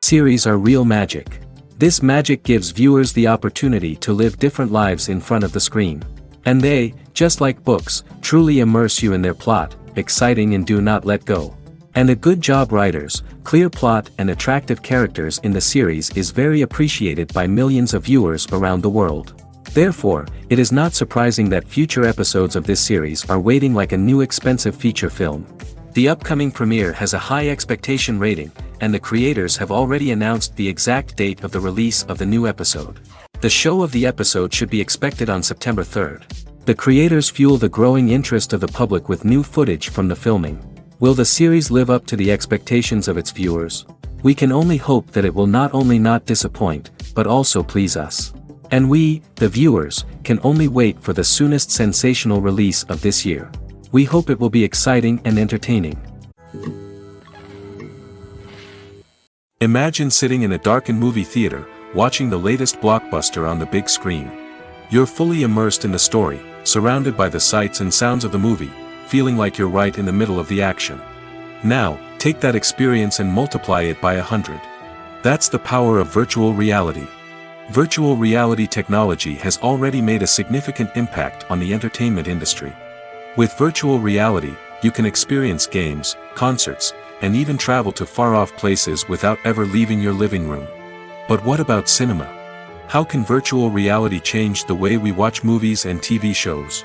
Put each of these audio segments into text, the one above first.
series are real magic. This magic gives viewers the opportunity to live different lives in front of the screen. And they, just like books, truly immerse you in their plot, exciting and do not let go. And a good job writers, clear plot and attractive characters in the series is very appreciated by millions of viewers around the world. Therefore, it is not surprising that future episodes of this series are waiting like a new expensive feature film. The upcoming premiere has a high expectation rating, and the creators have already announced the exact date of the release of the new episode. The show of the episode should be expected on September 3rd. The creators fuel the growing interest of the public with new footage from the filming. Will the series live up to the expectations of its viewers? We can only hope that it will not only not disappoint, but also please us. And we, the viewers, can only wait for the soonest sensational release of this year. We hope it will be exciting and entertaining. Imagine sitting in a darkened movie theater, watching the latest blockbuster on the big screen. You're fully immersed in the story, surrounded by the sights and sounds of the movie, feeling like you're right in the middle of the action. Now, take that experience and multiply it by 100. That's the power of virtual reality. Virtual reality technology has already made a significant impact on the entertainment industry. With virtual reality, you can experience games, concerts, and even travel to far-off places without ever leaving your living room. But what about cinema? How can virtual reality change the way we watch movies and TV shows?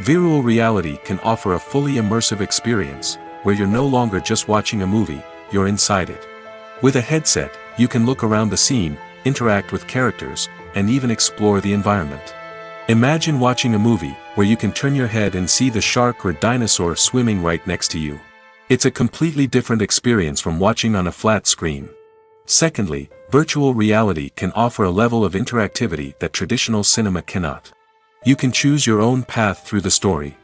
Virtual reality can offer a fully immersive experience, where you're no longer just watching a movie, you're inside it. With a headset, you can look around the scene, interact with characters, and even explore the environment. Imagine watching a movie where you can turn your head and see the shark or dinosaur swimming right next to you. It's a completely different experience from watching on a flat screen. Secondly, virtual reality can offer a level of interactivity that traditional cinema cannot. You can choose your own path through the story.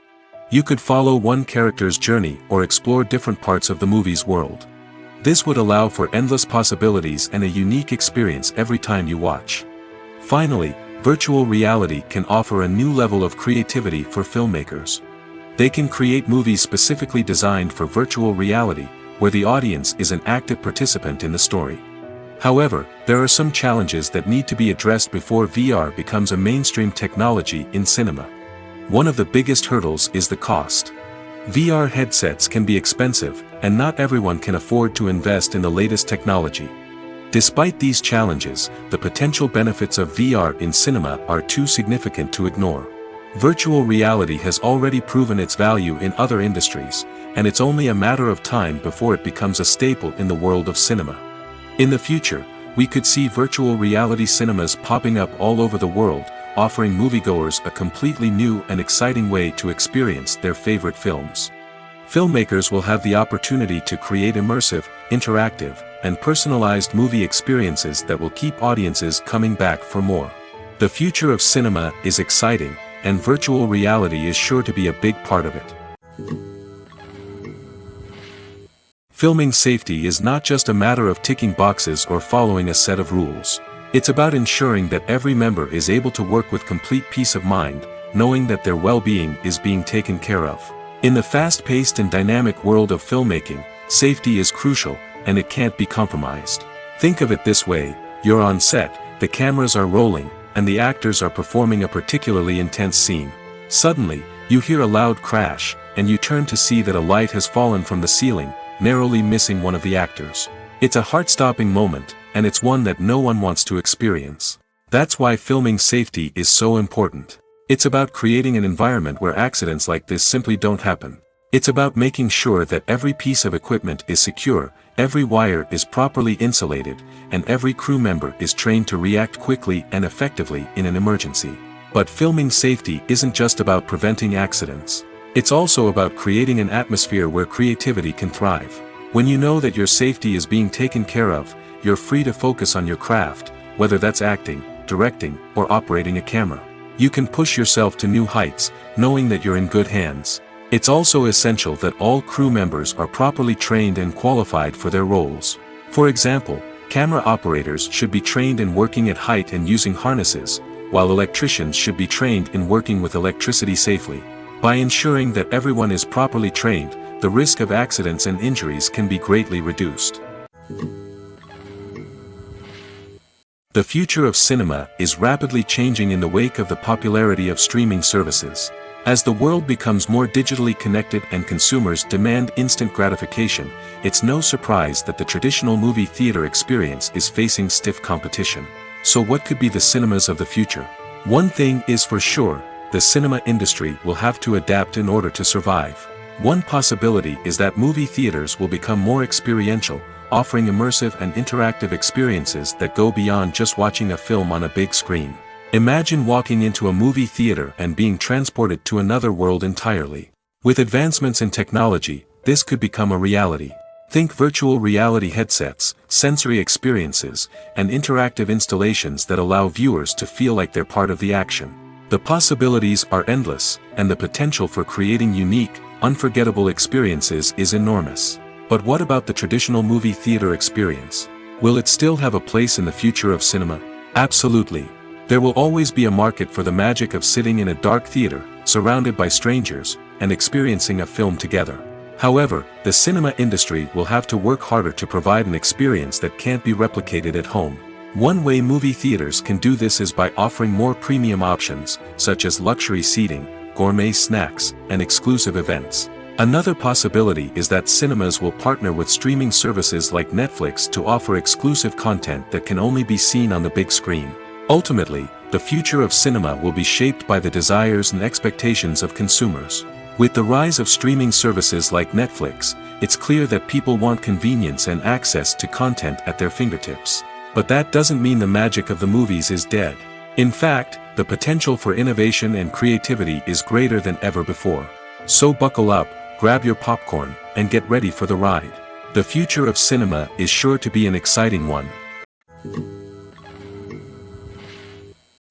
You could follow one character's journey or explore different parts of the movie's world. This would allow for endless possibilities and a unique experience every time you watch. Finally, virtual reality can offer a new level of creativity for filmmakers. They can create movies specifically designed for virtual reality, where the audience is an active participant in the story. However, there are some challenges that need to be addressed before VR becomes a mainstream technology in cinema. One of the biggest hurdles is the cost. VR headsets can be expensive, and not everyone can afford to invest in the latest technology. Despite these challenges, the potential benefits of VR in cinema are too significant to ignore. Virtual reality has already proven its value in other industries, and it's only a matter of time before it becomes a staple in the world of cinema. In the future, we could see virtual reality cinemas popping up all over the world, offering moviegoers a completely new and exciting way to experience their favorite films. Filmmakers will have the opportunity to create immersive, interactive, and personalized movie experiences that will keep audiences coming back for more. The future of cinema is exciting, and virtual reality is sure to be a big part of it. Filming safety is not just a matter of ticking boxes or following a set of rules. It's about ensuring that every member is able to work with complete peace of mind, knowing that their well-being is being taken care of. In the fast-paced and dynamic world of filmmaking, safety is crucial, and it can't be compromised. Think of it this way: you're on set, the cameras are rolling, and the actors are performing a particularly intense scene. Suddenly, you hear a loud crash, and you turn to see that a light has fallen from the ceiling, narrowly missing one of the actors. It's a heart-stopping moment, and it's one that no one wants to experience. That's why filming safety is so important. It's about creating an environment where accidents like this simply don't happen. It's about making sure that every piece of equipment is secure, every wire is properly insulated, and every crew member is trained to react quickly and effectively in an emergency. But filming safety isn't just about preventing accidents. It's also about creating an atmosphere where creativity can thrive. When you know that your safety is being taken care of, you're free to focus on your craft, whether that's acting, directing, or operating a camera. You can push yourself to new heights, knowing that you're in good hands. It's also essential that all crew members are properly trained and qualified for their roles. For example, camera operators should be trained in working at height and using harnesses, while electricians should be trained in working with electricity safely. By ensuring that everyone is properly trained, the risk of accidents and injuries can be greatly reduced. The future of cinema is rapidly changing in the wake of the popularity of streaming services. As the world becomes more digitally connected and consumers demand instant gratification, it's no surprise that the traditional movie theater experience is facing stiff competition. So what could be the cinemas of the future? One thing is for sure, the cinema industry will have to adapt in order to survive. One possibility is that movie theaters will become more experiential, offering immersive and interactive experiences that go beyond just watching a film on a big screen. Imagine walking into a movie theater and being transported to another world entirely. With advancements in technology, this could become a reality. Think virtual reality headsets, sensory experiences, and interactive installations that allow viewers to feel like they're part of the action. The possibilities are endless, and the potential for creating unique, unforgettable experiences is enormous. But what about the traditional movie theater experience? Will it still have a place in the future of cinema? Absolutely. There will always be a market for the magic of sitting in a dark theater, surrounded by strangers, and experiencing a film together. However, the cinema industry will have to work harder to provide an experience that can't be replicated at home. One way movie theaters can do this is by offering more premium options, such as luxury seating, gourmet snacks, and exclusive events. Another possibility is that cinemas will partner with streaming services like Netflix to offer exclusive content that can only be seen on the big screen. Ultimately, the future of cinema will be shaped by the desires and expectations of consumers. With the rise of streaming services like Netflix, it's clear that people want convenience and access to content at their fingertips. But that doesn't mean the magic of the movies is dead. In fact, the potential for innovation and creativity is greater than ever before. So buckle up, grab your popcorn, and get ready for the ride. The future of cinema is sure to be an exciting one.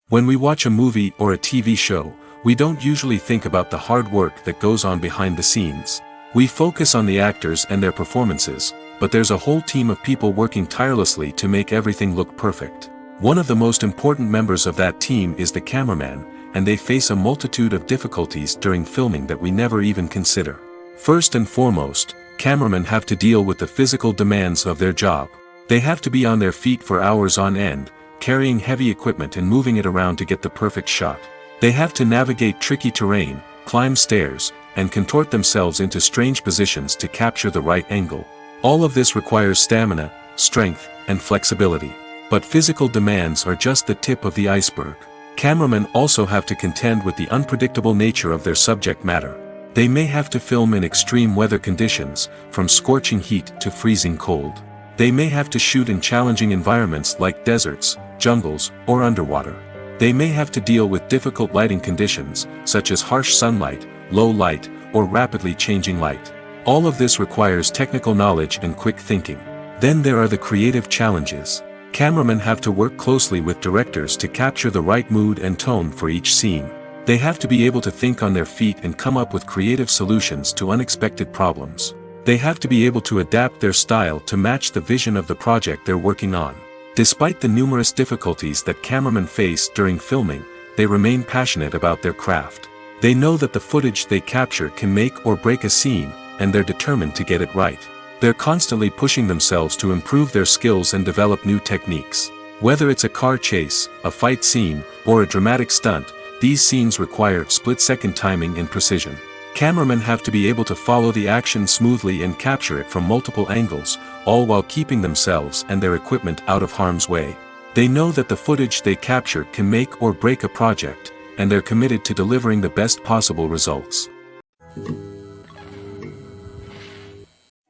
When we watch a movie or a TV show, we don't usually think about the hard work that goes on behind the scenes. We focus on the actors and their performances, but there's a whole team of people working tirelessly to make everything look perfect. One of the most important members of that team is the cameraman, and they face a multitude of difficulties during filming that we never even consider. First and foremost, cameramen have to deal with the physical demands of their job. They have to be on their feet for hours on end, carrying heavy equipment and moving it around to get the perfect shot. They have to navigate tricky terrain, climb stairs, and contort themselves into strange positions to capture the right angle. All of this requires stamina, strength, and flexibility. But physical demands are just the tip of the iceberg. Cameramen also have to contend with the unpredictable nature of their subject matter. They may have to film in extreme weather conditions, from scorching heat to freezing cold. They may have to shoot in challenging environments like deserts, jungles, or underwater. They may have to deal with difficult lighting conditions, such as harsh sunlight, low light, or rapidly changing light. All of this requires technical knowledge and quick thinking. Then there are the creative challenges. Cameramen have to work closely with directors to capture the right mood and tone for each scene. They have to be able to think on their feet and come up with creative solutions to unexpected problems. They have to be able to adapt their style to match the vision of the project they're working on. Despite the numerous difficulties that cameramen face during filming, they remain passionate about their craft. They know that the footage they capture can make or break a scene, and they're determined to get it right. They're constantly pushing themselves to improve their skills and develop new techniques. Whether it's a car chase, a fight scene, or a dramatic stunt, these scenes require split-second timing and precision. Cameramen have to be able to follow the action smoothly and capture it from multiple angles, all while keeping themselves and their equipment out of harm's way. They know that the footage they capture can make or break a project, and they're committed to delivering the best possible results.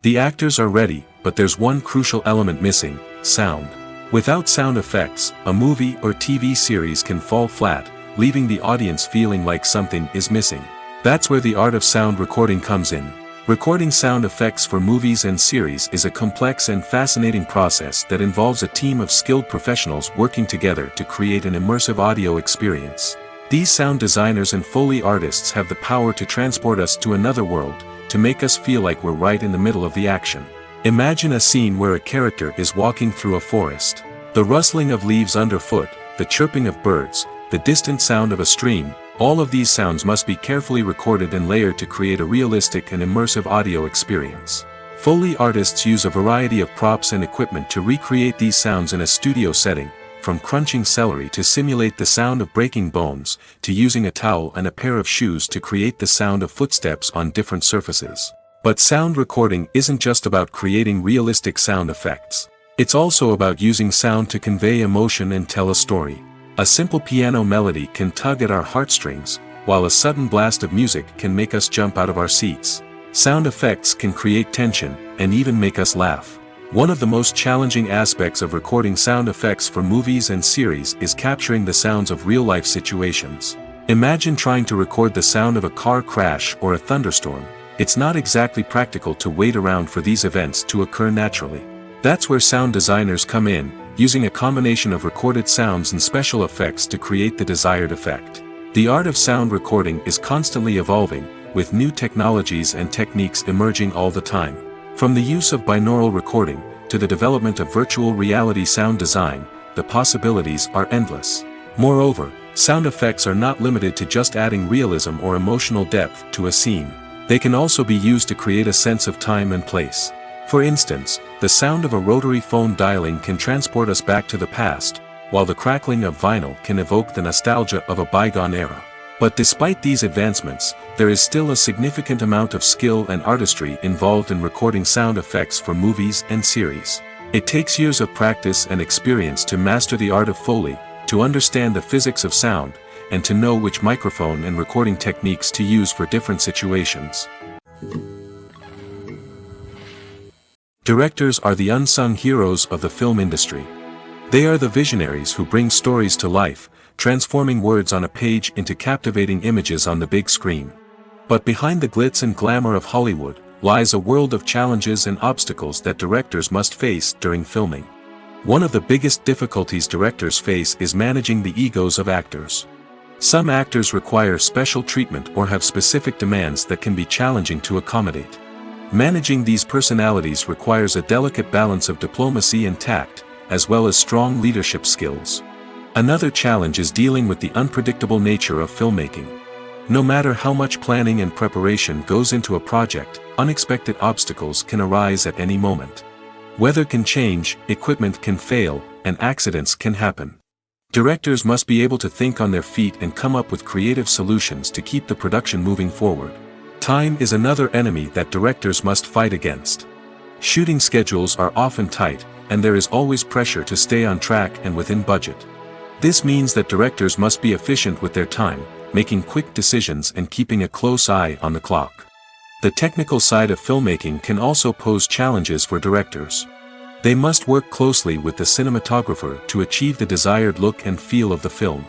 The actors are ready, but there's one crucial element missing: sound. Without sound effects, a movie or TV series can fall flat, leaving the audience feeling like something is missing. That's where the art of sound recording comes in. Recording sound effects for movies and series is a complex and fascinating process that involves a team of skilled professionals working together to create an immersive audio experience. These sound designers and Foley artists have the power to transport us to another world, to make us feel like we're right in the middle of the action. Imagine a scene where a character is walking through a forest. The rustling of leaves underfoot, the chirping of birds, the distant sound of a stream, all of these sounds must be carefully recorded and layered to create a realistic and immersive audio experience. Foley artists use a variety of props and equipment to recreate these sounds in a studio setting, from crunching celery to simulate the sound of breaking bones, to using a towel and a pair of shoes to create the sound of footsteps on different surfaces. But sound recording isn't just about creating realistic sound effects. It's also about using sound to convey emotion and tell a story. A simple piano melody can tug at our heartstrings, while a sudden blast of music can make us jump out of our seats. Sound effects can create tension, and even make us laugh. One of the most challenging aspects of recording sound effects for movies and series is capturing the sounds of real-life situations. Imagine trying to record the sound of a car crash or a thunderstorm. It's not exactly practical to wait around for these events to occur naturally. That's where sound designers come in, using a combination of recorded sounds and special effects to create the desired effect. The art of sound recording is constantly evolving, with new technologies and techniques emerging all the time. From the use of binaural recording, to the development of virtual reality sound design, the possibilities are endless. Moreover, sound effects are not limited to just adding realism or emotional depth to a scene. They can also be used to create a sense of time and place. For instance, the sound of a rotary phone dialing can transport us back to the past, while the crackling of vinyl can evoke the nostalgia of a bygone era. But despite these advancements, there is still a significant amount of skill and artistry involved in recording sound effects for movies and series. It takes years of practice and experience to master the art of Foley, to understand the physics of sound, and to know which microphone and recording techniques to use for different situations. Directors are the unsung heroes of the film industry. They are the visionaries who bring stories to life, transforming words on a page into captivating images on the big screen. But behind the glitz and glamour of Hollywood, lies a world of challenges and obstacles that directors must face during filming. One of the biggest difficulties directors face is managing the egos of actors. Some actors require special treatment or have specific demands that can be challenging to accommodate. Managing these personalities requires a delicate balance of diplomacy and tact, as well as strong leadership skills. Another challenge is dealing with the unpredictable nature of filmmaking. No matter how much planning and preparation goes into a project, unexpected obstacles can arise at any moment. Weather can change, equipment can fail, and accidents can happen. Directors must be able to think on their feet and come up with creative solutions to keep the production moving forward. Time is another enemy that directors must fight against. Shooting schedules are often tight, and there is always pressure to stay on track and within budget. This means that directors must be efficient with their time, making quick decisions and keeping a close eye on the clock. The technical side of filmmaking can also pose challenges for directors. They must work closely with the cinematographer to achieve the desired look and feel of the film.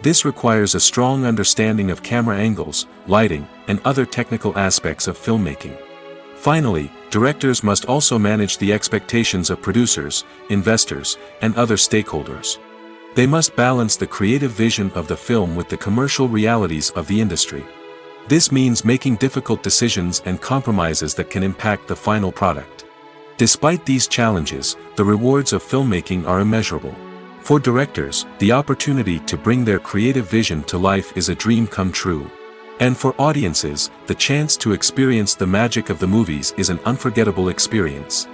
This requires a strong understanding of camera angles, lighting, and other technical aspects of filmmaking. Finally, directors must also manage the expectations of producers, investors, and other stakeholders. They must balance the creative vision of the film with the commercial realities of the industry. This means making difficult decisions and compromises that can impact the final product. Despite these challenges, the rewards of filmmaking are immeasurable. For directors, the opportunity to bring their creative vision to life is a dream come true. And for audiences, the chance to experience the magic of the movies is an unforgettable experience.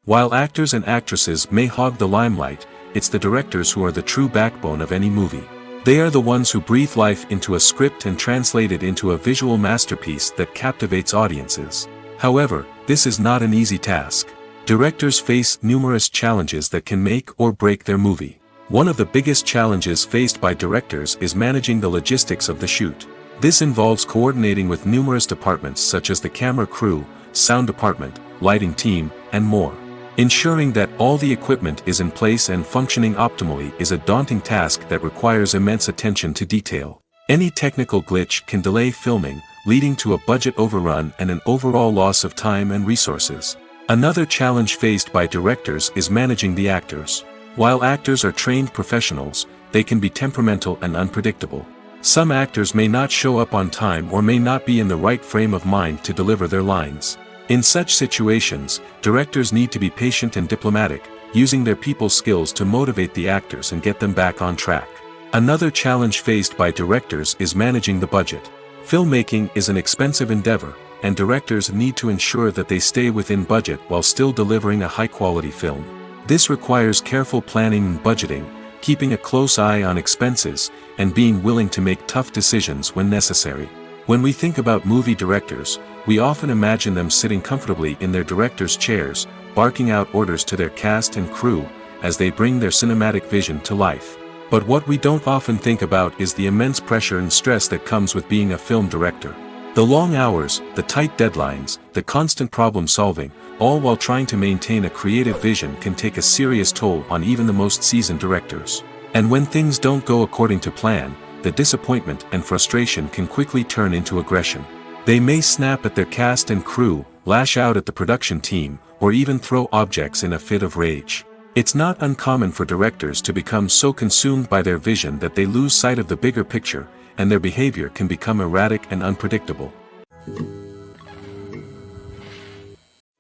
While actors and actresses may hog the limelight, it's the directors who are the true backbone of any movie. They are the ones who breathe life into a script and translate it into a visual masterpiece that captivates audiences. However, this is not an easy task. Directors face numerous challenges that can make or break their movie. One of the biggest challenges faced by directors is managing the logistics of the shoot. This involves coordinating with numerous departments such as the camera crew, sound department, lighting team, and more. Ensuring that all the equipment is in place and functioning optimally is a daunting task that requires immense attention to detail. Any technical glitch can delay filming, leading to a budget overrun and an overall loss of time and resources. Another challenge faced by directors is managing the actors. While actors are trained professionals, they can be temperamental and unpredictable. Some actors may not show up on time or may not be in the right frame of mind to deliver their lines. In such situations, directors need to be patient and diplomatic, using their people skills to motivate the actors and get them back on track. Another challenge faced by directors is managing the budget. Filmmaking is an expensive endeavor, and directors need to ensure that they stay within budget while still delivering a high-quality film. This requires careful planning and budgeting, keeping a close eye on expenses, and being willing to make tough decisions when necessary. When we think about movie directors, we often imagine them sitting comfortably in their director's chairs, barking out orders to their cast and crew, as they bring their cinematic vision to life. But what we don't often think about is the immense pressure and stress that comes with being a film director. The long hours, the tight deadlines, the constant problem solving, all while trying to maintain a creative vision can take a serious toll on even the most seasoned directors. And when things don't go according to plan, the disappointment and frustration can quickly turn into aggression. They may snap at their cast and crew, lash out at the production team, or even throw objects in a fit of rage. It's not uncommon for directors to become so consumed by their vision that they lose sight of the bigger picture, and their behavior can become erratic and unpredictable.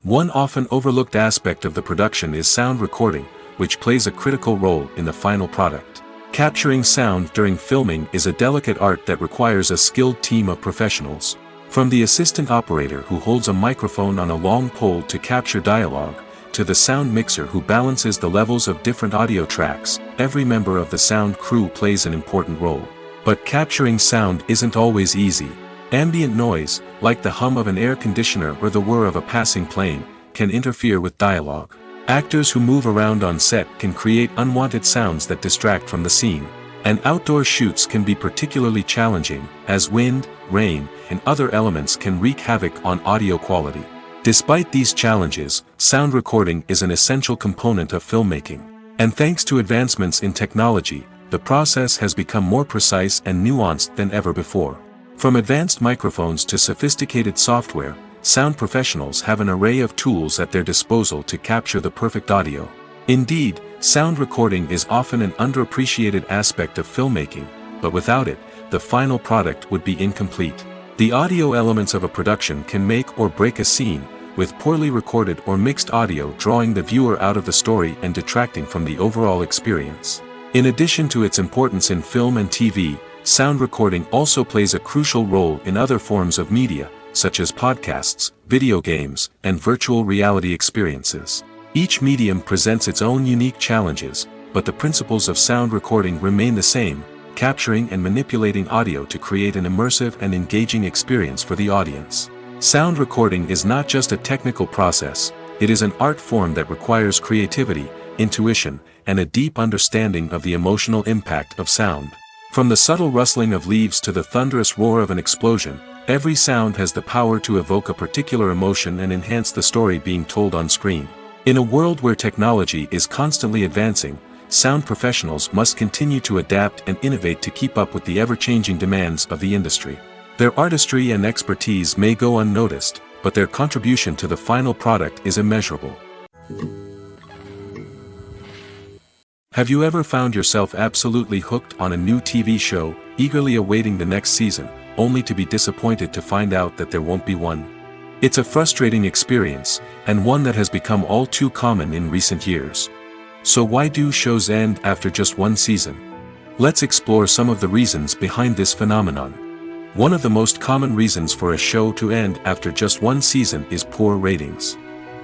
One often overlooked aspect of the production is sound recording, which plays a critical role in the final product. Capturing sound during filming is a delicate art that requires a skilled team of professionals. From the assistant operator who holds a microphone on a long pole to capture dialogue, to the sound mixer who balances the levels of different audio tracks, every member of the sound crew plays an important role. But capturing sound isn't always easy. Ambient noise, like the hum of an air conditioner or the whir of a passing plane, can interfere with dialogue. Actors who move around on set can create unwanted sounds that distract from the scene. And outdoor shoots can be particularly challenging, as wind, rain, and other elements can wreak havoc on audio quality. Despite these challenges, sound recording is an essential component of filmmaking. And thanks to advancements in technology, the process has become more precise and nuanced than ever before. From advanced microphones to sophisticated software, sound professionals have an array of tools at their disposal to capture the perfect audio. Indeed, sound recording is often an underappreciated aspect of filmmaking, but without it, the final product would be incomplete. The audio elements of a production can make or break a scene, with poorly recorded or mixed audio drawing the viewer out of the story and detracting from the overall experience. In addition to its importance in film and TV, sound recording also plays a crucial role in other forms of media, such as podcasts, video games, and virtual reality experiences. Each medium presents its own unique challenges, but the principles of sound recording remain the same: capturing and manipulating audio to create an immersive and engaging experience for the audience. Sound recording is not just a technical process, it is an art form that requires creativity, intuition, and a deep understanding of the emotional impact of sound. From the subtle rustling of leaves to the thunderous roar of an explosion, every sound has the power to evoke a particular emotion and enhance the story being told on screen. In a world where technology is constantly advancing, sound professionals must continue to adapt and innovate to keep up with the ever-changing demands of the industry. Their artistry and expertise may go unnoticed, but their contribution to the final product is immeasurable. Have you ever found yourself absolutely hooked on a new TV show, eagerly awaiting the next season, only to be disappointed to find out that there won't be one? It's a frustrating experience, and one that has become all too common in recent years. So why do shows end after just one season? Let's explore some of the reasons behind this phenomenon. One of the most common reasons for a show to end after just one season is poor ratings.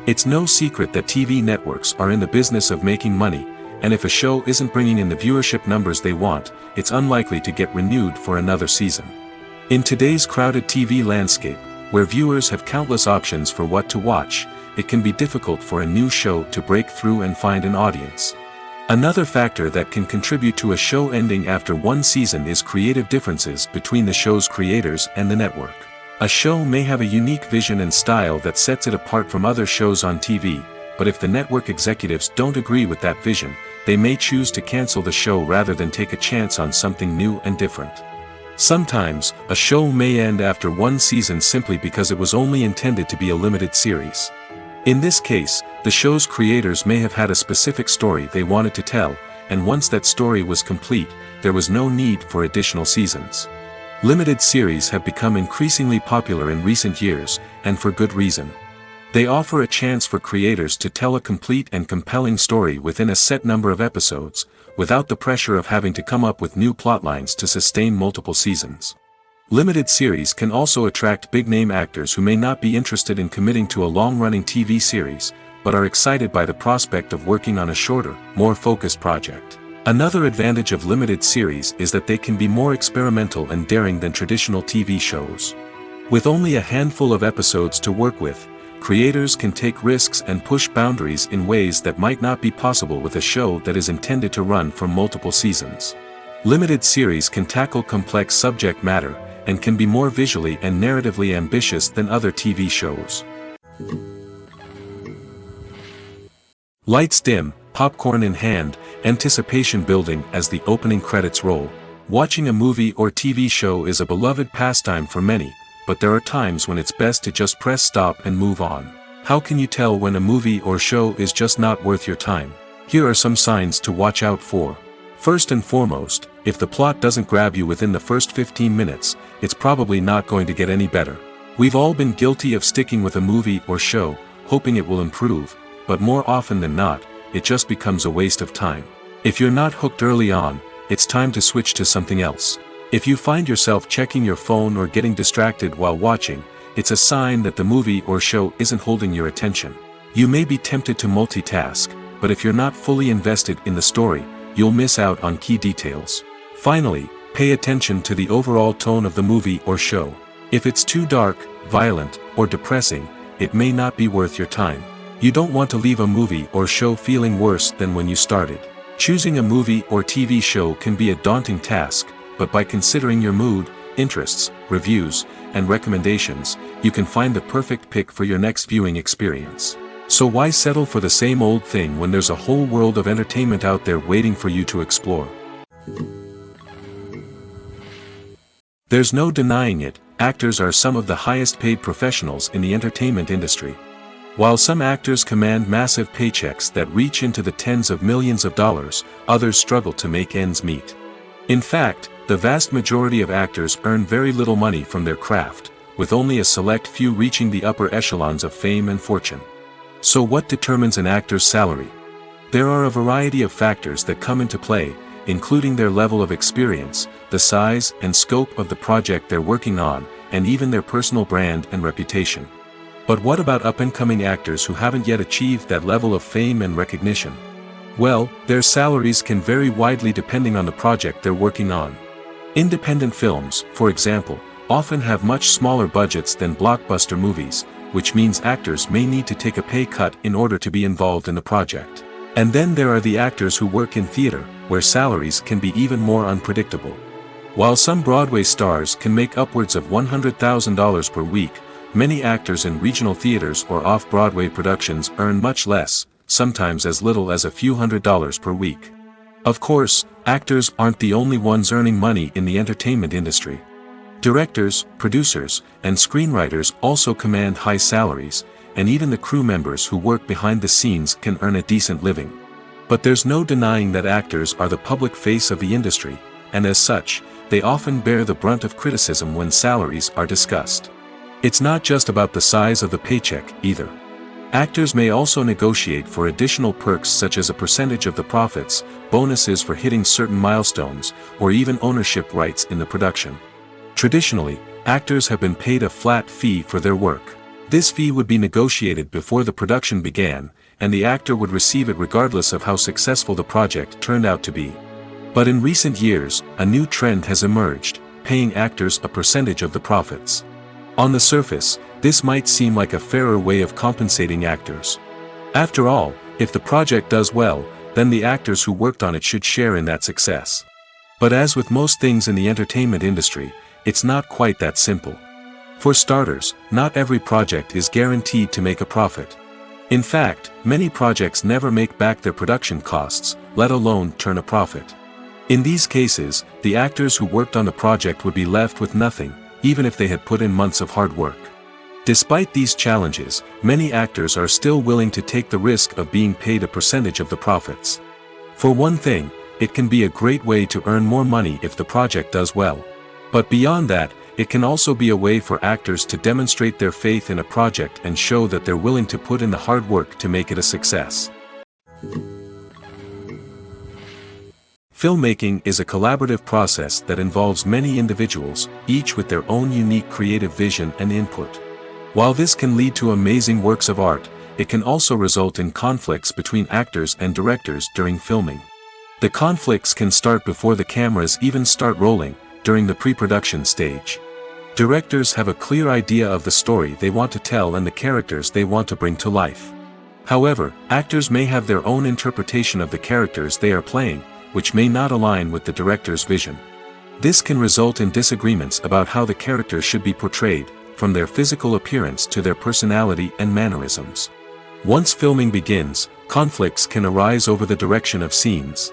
It's no secret that TV networks are in the business of making money, and if a show isn't bringing in the viewership numbers they want, it's unlikely to get renewed for another season. In today's crowded TV landscape, where viewers have countless options for what to watch, it can be difficult for a new show to break through and find an audience. Another factor that can contribute to a show ending after one season is creative differences between the show's creators and the network. A show may have a unique vision and style that sets it apart from other shows on TV, but if the network executives don't agree with that vision, they may choose to cancel the show rather than take a chance on something new and different. Sometimes, a show may end after one season simply because it was only intended to be a limited series. In this case, the show's creators may have had a specific story they wanted to tell, and once that story was complete, there was no need for additional seasons. Limited series have become increasingly popular in recent years, and for good reason. They offer a chance for creators to tell a complete and compelling story within a set number of episodes, without the pressure of having to come up with new plotlines to sustain multiple seasons. Limited series can also attract big-name actors who may not be interested in committing to a long-running TV series, but are excited by the prospect of working on a shorter, more focused project. Another advantage of limited series is that they can be more experimental and daring than traditional TV shows. With only a handful of episodes to work with, creators can take risks and push boundaries in ways that might not be possible with a show that is intended to run for multiple seasons. Limited series can tackle complex subject matter, and can be more visually and narratively ambitious than other TV shows. Lights dim, popcorn in hand, anticipation building as the opening credits roll. Watching a movie or TV show is a beloved pastime for many, but there are times when it's best to just press stop and move on. How can you tell when a movie or show is just not worth your time? Here are some signs to watch out for. First and foremost, if the plot doesn't grab you within the first 15 minutes, it's probably not going to get any better. We've all been guilty of sticking with a movie or show, hoping it will improve, but more often than not, it just becomes a waste of time. If you're not hooked early on, it's time to switch to something else. If you find yourself checking your phone or getting distracted while watching, it's a sign that the movie or show isn't holding your attention. You may be tempted to multitask, but if you're not fully invested in the story, you'll miss out on key details. Finally, pay attention to the overall tone of the movie or show. If it's too dark, violent, or depressing, it may not be worth your time. You don't want to leave a movie or show feeling worse than when you started. Choosing a movie or TV show can be a daunting task, but by considering your mood, interests, reviews, and recommendations, you can find the perfect pick for your next viewing experience. So why settle for the same old thing when there's a whole world of entertainment out there waiting for you to explore? There's no denying it, actors are some of the highest paid professionals in the entertainment industry. While some actors command massive paychecks that reach into the tens of millions of dollars, others struggle to make ends meet. In fact, the vast majority of actors earn very little money from their craft, with only a select few reaching the upper echelons of fame and fortune. So what determines an actor's salary? There are a variety of factors that come into play, including their level of experience, the size and scope of the project they're working on, and even their personal brand and reputation. But what about up-and-coming actors who haven't yet achieved that level of fame and recognition? Well, their salaries can vary widely depending on the project they're working on. Independent films, for example, often have much smaller budgets than blockbuster movies, which means actors may need to take a pay cut in order to be involved in the project. And then there are the actors who work in theater, where salaries can be even more unpredictable. While some Broadway stars can make upwards of $100,000 per week, many actors in regional theaters or off-Broadway productions earn much less, sometimes as little as a few $100s per week. Of course, actors aren't the only ones earning money in the entertainment industry. Directors, producers, and screenwriters also command high salaries, and even the crew members who work behind the scenes can earn a decent living. But there's no denying that actors are the public face of the industry, and as such, they often bear the brunt of criticism when salaries are discussed. It's not just about the size of the paycheck, either. Actors may also negotiate for additional perks such as a percentage of the profits, bonuses for hitting certain milestones, or even ownership rights in the production. Traditionally, actors have been paid a flat fee for their work. This fee would be negotiated before the production began, and the actor would receive it regardless of how successful the project turned out to be. But in recent years, a new trend has emerged, paying actors a percentage of the profits. On the surface, this might seem like a fairer way of compensating actors. After all, if the project does well, then the actors who worked on it should share in that success. But as with most things in the entertainment industry, it's not quite that simple. For starters, not every project is guaranteed to make a profit. In fact, many projects never make back their production costs, let alone turn a profit. In these cases, the actors who worked on the project would be left with nothing, even if they had put in months of hard work. Despite these challenges, many actors are still willing to take the risk of being paid a percentage of the profits. For one thing, it can be a great way to earn more money if the project does well. But beyond that, it can also be a way for actors to demonstrate their faith in a project and show that they're willing to put in the hard work to make it a success. Filmmaking is a collaborative process that involves many individuals, each with their own unique creative vision and input. While this can lead to amazing works of art, it can also result in conflicts between actors and directors during filming. The conflicts can start before the cameras even start rolling, during the pre-production stage. Directors have a clear idea of the story they want to tell and the characters they want to bring to life. However, actors may have their own interpretation of the characters they are playing, which may not align with the director's vision. This can result in disagreements about how the characters should be portrayed, from their physical appearance to their personality and mannerisms. Once filming begins, conflicts can arise over the direction of scenes.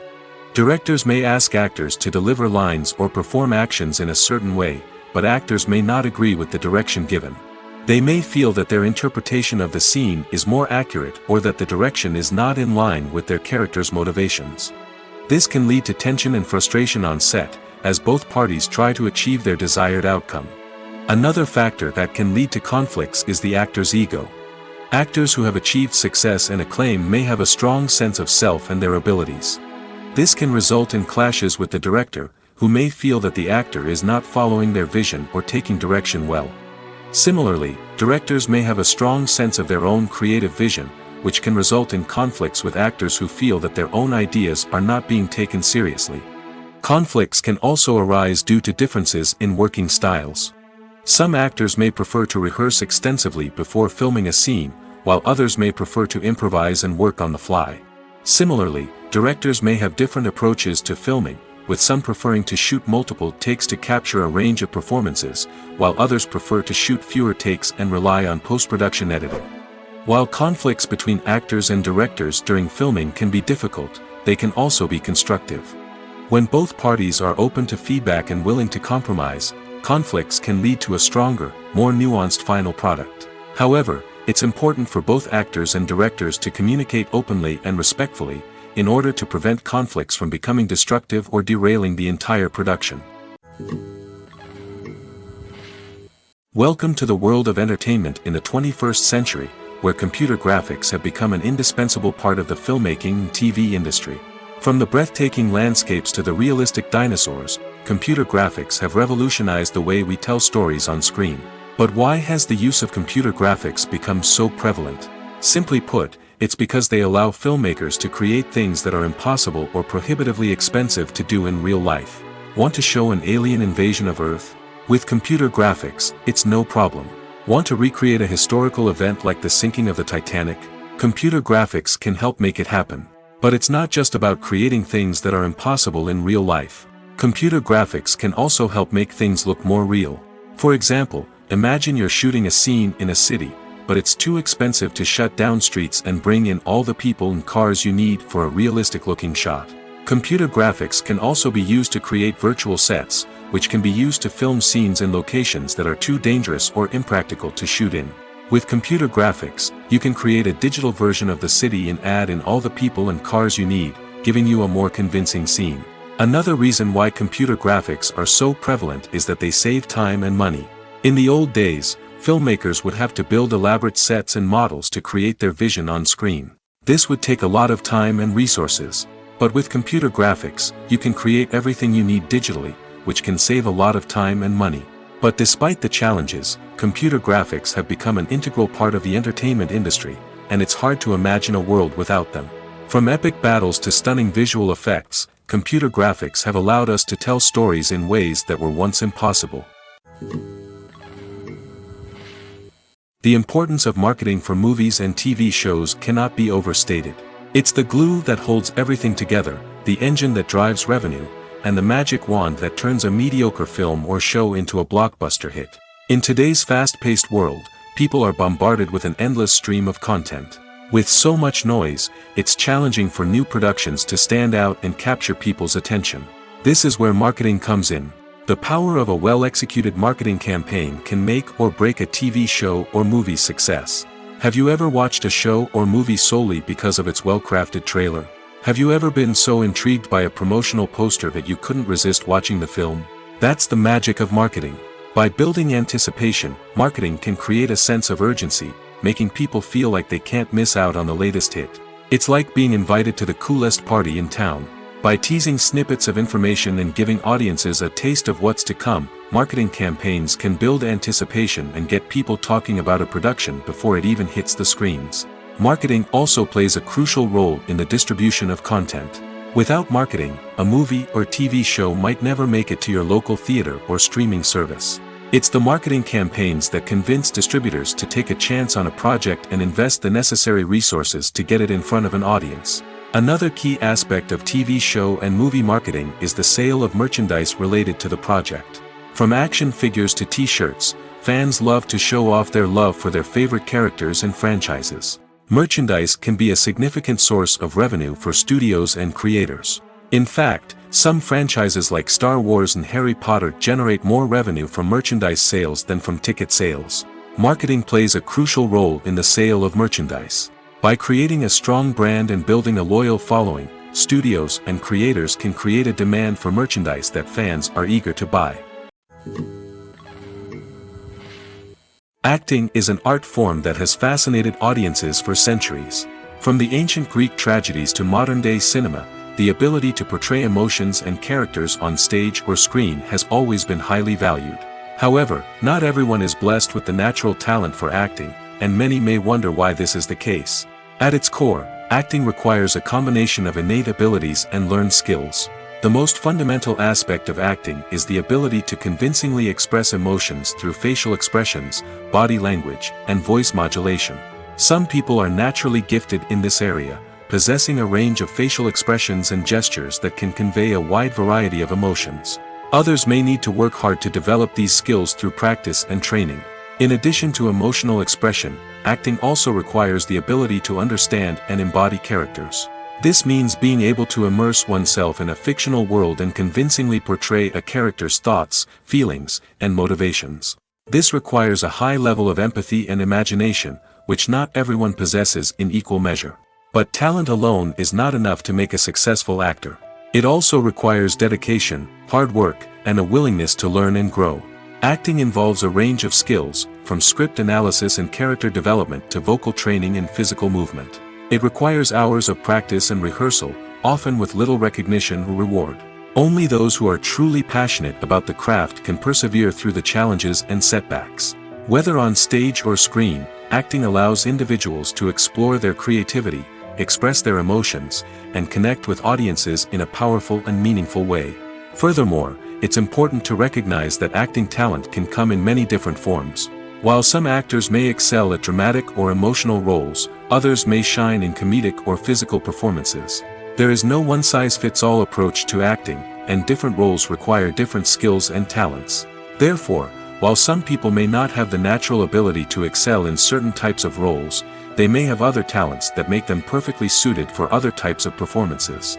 Directors may ask actors to deliver lines or perform actions in a certain way, but actors may not agree with the direction given. They may feel that their interpretation of the scene is more accurate or that the direction is not in line with their character's motivations. This can lead to tension and frustration on set, as both parties try to achieve their desired outcome. Another factor that can lead to conflicts is the actor's ego. Actors who have achieved success and acclaim may have a strong sense of self and their abilities. This can result in clashes with the director, who may feel that the actor is not following their vision or taking direction well. Similarly, directors may have a strong sense of their own creative vision, which can result in conflicts with actors who feel that their own ideas are not being taken seriously. Conflicts can also arise due to differences in working styles. Some actors may prefer to rehearse extensively before filming a scene, while others may prefer to improvise and work on the fly. Similarly, directors may have different approaches to filming, with some preferring to shoot multiple takes to capture a range of performances, while others prefer to shoot fewer takes and rely on post-production editing. While conflicts between actors and directors during filming can be difficult, they can also be constructive. When both parties are open to feedback and willing to compromise, conflicts can lead to a stronger, more nuanced final product. However, it's important for both actors and directors to communicate openly and respectfully, in order to prevent conflicts from becoming destructive or derailing the entire production. Welcome to the world of entertainment in the 21st century, where computer graphics have become an indispensable part of the filmmaking and TV industry. From the breathtaking landscapes to the realistic dinosaurs, computer graphics have revolutionized the way we tell stories on screen. But why has the use of computer graphics become so prevalent? Simply put, it's because they allow filmmakers to create things that are impossible or prohibitively expensive to do in real life. Want to show an alien invasion of Earth? With computer graphics, it's no problem. Want to recreate a historical event like the sinking of the Titanic? Computer graphics can help make it happen. But it's not just about creating things that are impossible in real life. Computer graphics can also help make things look more real. For example, imagine you're shooting a scene in a city, but it's too expensive to shut down streets and bring in all the people and cars you need for a realistic-looking shot. Computer graphics can also be used to create virtual sets, which can be used to film scenes in locations that are too dangerous or impractical to shoot in. With computer graphics, you can create a digital version of the city and add in all the people and cars you need, giving you a more convincing scene. Another reason why computer graphics are so prevalent is that they save time and money. In the old days, filmmakers would have to build elaborate sets and models to create their vision on screen. This would take a lot of time and resources. But with computer graphics, you can create everything you need digitally, which can save a lot of time and money. But despite the challenges, computer graphics have become an integral part of the entertainment industry, and it's hard to imagine a world without them. From epic battles to stunning visual effects, computer graphics have allowed us to tell stories in ways that were once impossible. The importance of marketing for movies and TV shows cannot be overstated. It's the glue that holds everything together, the engine that drives revenue, and the magic wand that turns a mediocre film or show into a blockbuster hit. In today's fast-paced world, people are bombarded with an endless stream of content. With so much noise, it's challenging for new productions to stand out and capture people's attention. This is where marketing comes in. The power of a well-executed marketing campaign can make or break a TV show or movie's success. Have you ever watched a show or movie solely because of its well-crafted trailer? Have you ever been so intrigued by a promotional poster that you couldn't resist watching the film? That's the magic of marketing. By building anticipation, marketing can create a sense of urgency, making people feel like they can't miss out on the latest hit. It's like being invited to the coolest party in town. By teasing snippets of information and giving audiences a taste of what's to come, marketing campaigns can build anticipation and get people talking about a production before it even hits the screens. Marketing also plays a crucial role in the distribution of content. Without marketing, a movie or TV show might never make it to your local theater or streaming service. It's the marketing campaigns that convince distributors to take a chance on a project and invest the necessary resources to get it in front of an audience. Another key aspect of TV show and movie marketing is the sale of merchandise related to the project. From action figures to t-shirts, fans love to show off their love for their favorite characters and franchises. Merchandise can be a significant source of revenue for studios and creators. In fact, some franchises like Star Wars and Harry Potter generate more revenue from merchandise sales than from ticket sales. Marketing plays a crucial role in the sale of merchandise. By creating a strong brand and building a loyal following, studios and creators can create a demand for merchandise that fans are eager to buy. Acting is an art form that has fascinated audiences for centuries. From the ancient Greek tragedies to modern-day cinema, the ability to portray emotions and characters on stage or screen has always been highly valued. However, not everyone is blessed with the natural talent for acting, and many may wonder why this is the case. At its core, acting requires a combination of innate abilities and learned skills. The most fundamental aspect of acting is the ability to convincingly express emotions through facial expressions, body language, and voice modulation. Some people are naturally gifted in this area, possessing a range of facial expressions and gestures that can convey a wide variety of emotions. Others may need to work hard to develop these skills through practice and training. In addition to emotional expression, acting also requires the ability to understand and embody characters. This means being able to immerse oneself in a fictional world and convincingly portray a character's thoughts, feelings, and motivations. This requires a high level of empathy and imagination, which not everyone possesses in equal measure. But talent alone is not enough to make a successful actor. It also requires dedication, hard work, and a willingness to learn and grow. Acting involves a range of skills, from script analysis and character development to vocal training and physical movement. It requires hours of practice and rehearsal, often with little recognition or reward. Only those who are truly passionate about the craft can persevere through the challenges and setbacks. Whether on stage or screen, acting allows individuals to explore their creativity, express their emotions, and connect with audiences in a powerful and meaningful way. Furthermore, it's important to recognize that acting talent can come in many different forms. While some actors may excel at dramatic or emotional roles, others may shine in comedic or physical performances. There is no one-size-fits-all approach to acting, and different roles require different skills and talents. Therefore, while some people may not have the natural ability to excel in certain types of roles, they may have other talents that make them perfectly suited for other types of performances.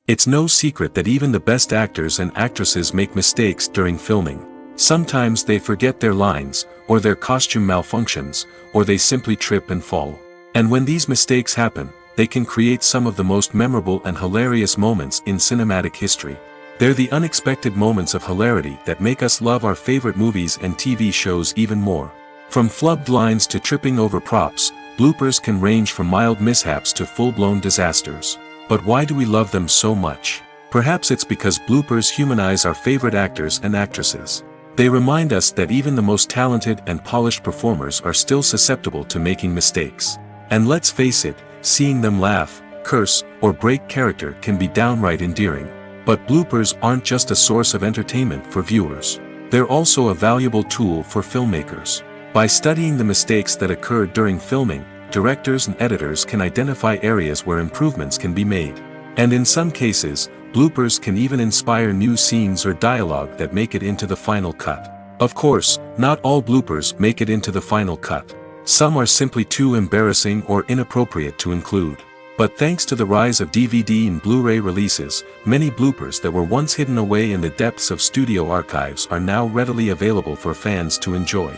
It's no secret that even the best actors and actresses make mistakes during filming. Sometimes they forget their lines, or their costume malfunctions, or they simply trip and fall. And when these mistakes happen, they can create some of the most memorable and hilarious moments in cinematic history. They're the unexpected moments of hilarity that make us love our favorite movies and TV shows even more. From flubbed lines to tripping over props, bloopers can range from mild mishaps to full-blown disasters. But why do we love them so much? Perhaps it's because bloopers humanize our favorite actors and actresses. They remind us that even the most talented and polished performers are still susceptible to making mistakes. And let's face it, seeing them laugh, curse, or break character can be downright endearing. But bloopers aren't just a source of entertainment for viewers. They're also a valuable tool for filmmakers. By studying the mistakes that occurred during filming, directors and editors can identify areas where improvements can be made. And in some cases, bloopers can even inspire new scenes or dialogue that make it into the final cut. Of course, not all bloopers make it into the final cut. Some are simply too embarrassing or inappropriate to include. But thanks to the rise of DVD and Blu-ray releases, many bloopers that were once hidden away in the depths of studio archives are now readily available for fans to enjoy.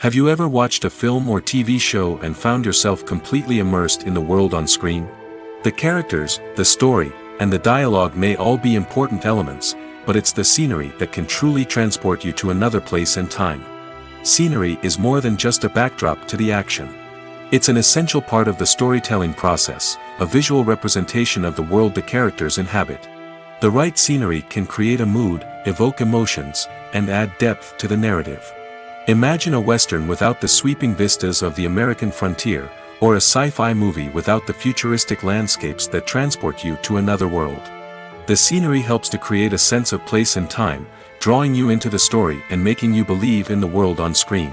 Have you ever watched a film or TV show and found yourself completely immersed in the world on screen? The characters, the story, and the dialogue may all be important elements, but it's the scenery that can truly transport you to another place and time. Scenery is more than just a backdrop to the action. It's an essential part of the storytelling process, a visual representation of the world the characters inhabit. The right scenery can create a mood, evoke emotions, and add depth to the narrative. Imagine a Western without the sweeping vistas of the American frontier, or a sci-fi movie without the futuristic landscapes that transport you to another world. The scenery helps to create a sense of place and time, drawing you into the story and making you believe in the world on screen.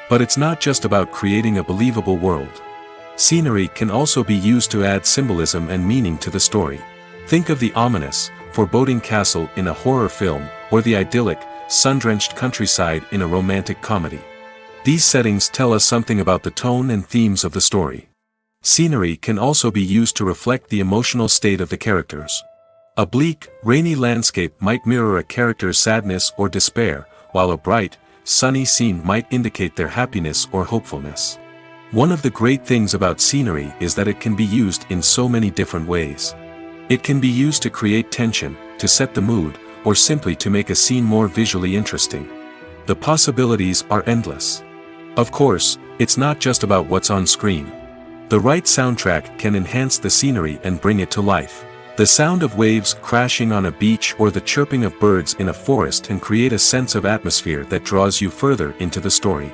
But it's not just about creating a believable world. Scenery can also be used to add symbolism and meaning to the story. Think of the ominous, foreboding castle in a horror film, or the idyllic, sun-drenched countryside in a romantic comedy. These settings tell us something about the tone and themes of the story. Scenery can also be used to reflect the emotional state of the characters. A bleak, rainy landscape might mirror a character's sadness or despair, while a bright, sunny scene might indicate their happiness or hopefulness. One of the great things about scenery is that it can be used in so many different ways. It can be used to create tension, to set the mood, or simply to make a scene more visually interesting. The possibilities are endless. Of course, it's not just about what's on screen. The right soundtrack can enhance the scenery and bring it to life. The sound of waves crashing on a beach or the chirping of birds in a forest can create a sense of atmosphere that draws you further into the story.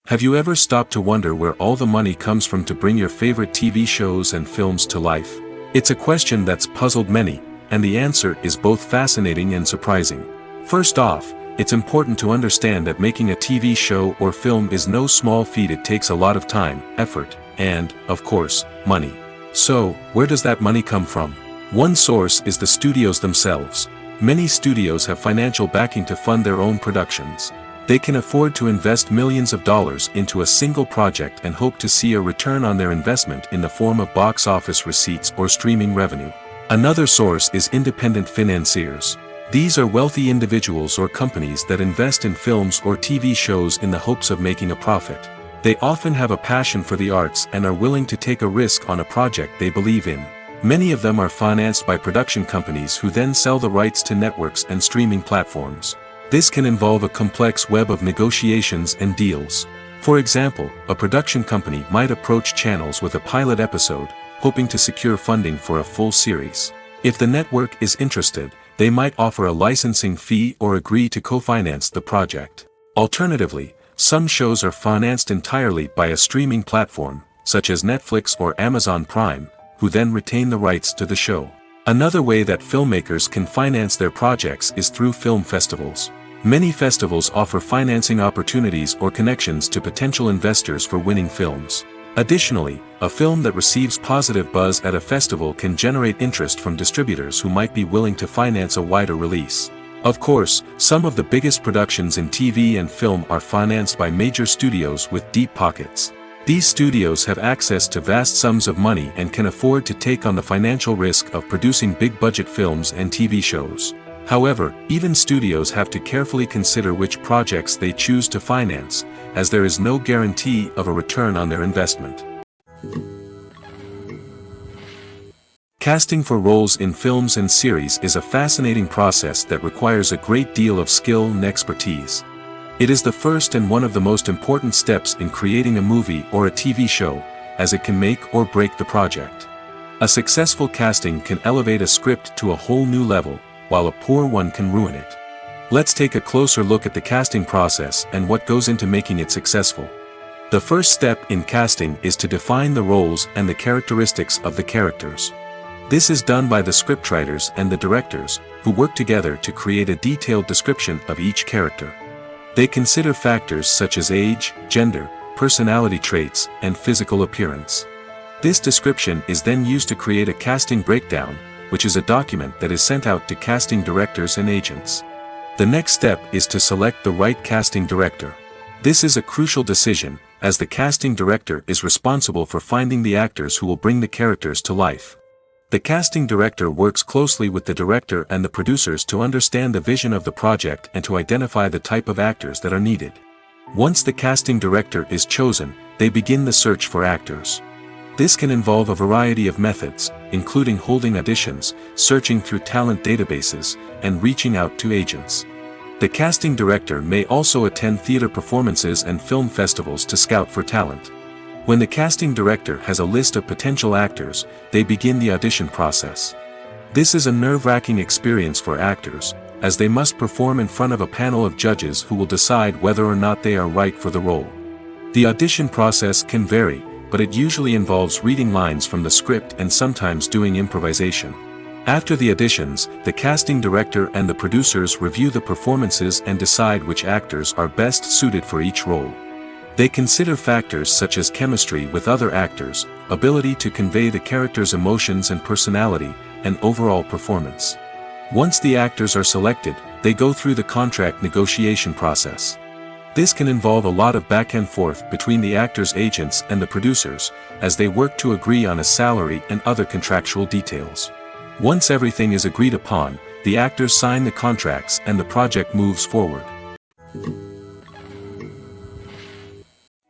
Have you ever stopped to wonder where all the money comes from to bring your favorite TV shows and films to life? It's a question that's puzzled many, and the answer is both fascinating and surprising. First off, it's important to understand that making a TV show or film is no small feat. It takes a lot of time, effort, and, of course, money. So, where does that money come from? One source is the studios themselves. Many studios have financial backing to fund their own productions. They can afford to invest millions of dollars into a single project and hope to see a return on their investment in the form of box office receipts or streaming revenue. Another source is independent financiers. These are wealthy individuals or companies that invest in films or TV shows in the hopes of making a profit. They often have a passion for the arts and are willing to take a risk on a project they believe in. Many of them are financed by production companies who then sell the rights to networks and streaming platforms. This can involve a complex web of negotiations and deals. For example, a production company might approach channels with a pilot episode, hoping to secure funding for a full series. If the network is interested, they might offer a licensing fee or agree to co-finance the project. Alternatively, some shows are financed entirely by a streaming platform, such as Netflix or Amazon Prime, who then retain the rights to the show. Another way that filmmakers can finance their projects is through film festivals. Many festivals offer financing opportunities or connections to potential investors for winning films. Additionally, a film that receives positive buzz at a festival can generate interest from distributors who might be willing to finance a wider release. Of course, some of the biggest productions in TV and film are financed by major studios with deep pockets. These studios have access to vast sums of money and can afford to take on the financial risk of producing big-budget films and TV shows. However, even studios have to carefully consider which projects they choose to finance, as there is no guarantee of a return on their investment. Casting for roles in films and series is a fascinating process that requires a great deal of skill and expertise. It is the first and one of the most important steps in creating a movie or a TV show, as it can make or break the project. A successful casting can elevate a script to a whole new level, while a poor one can ruin it. Let's take a closer look at the casting process and what goes into making it successful. The first step in casting is to define the roles and the characteristics of the characters. This is done by the scriptwriters and the directors, who work together to create a detailed description of each character. They consider factors such as age, gender, personality traits, and physical appearance. This description is then used to create a casting breakdown, which is a document that is sent out to casting directors and agents. The next step is to select the right casting director. This is a crucial decision, as the casting director is responsible for finding the actors who will bring the characters to life. The casting director works closely with the director and the producers to understand the vision of the project and to identify the type of actors that are needed. Once the casting director is chosen, they begin the search for actors. This can involve a variety of methods, including holding auditions, searching through talent databases, and reaching out to agents. The casting director may also attend theater performances and film festivals to scout for talent. When the casting director has a list of potential actors, they begin the audition process. This is a nerve-wracking experience for actors, as they must perform in front of a panel of judges who will decide whether or not they are right for the role. The audition process can vary, but it usually involves reading lines from the script and sometimes doing improvisation. After the auditions, the casting director and the producers review the performances and decide which actors are best suited for each role. They consider factors such as chemistry with other actors, ability to convey the character's emotions and personality, and overall performance. Once the actors are selected, they go through the contract negotiation process. This can involve a lot of back and forth between the actors' agents and the producers, as they work to agree on a salary and other contractual details. Once everything is agreed upon, the actors sign the contracts and the project moves forward.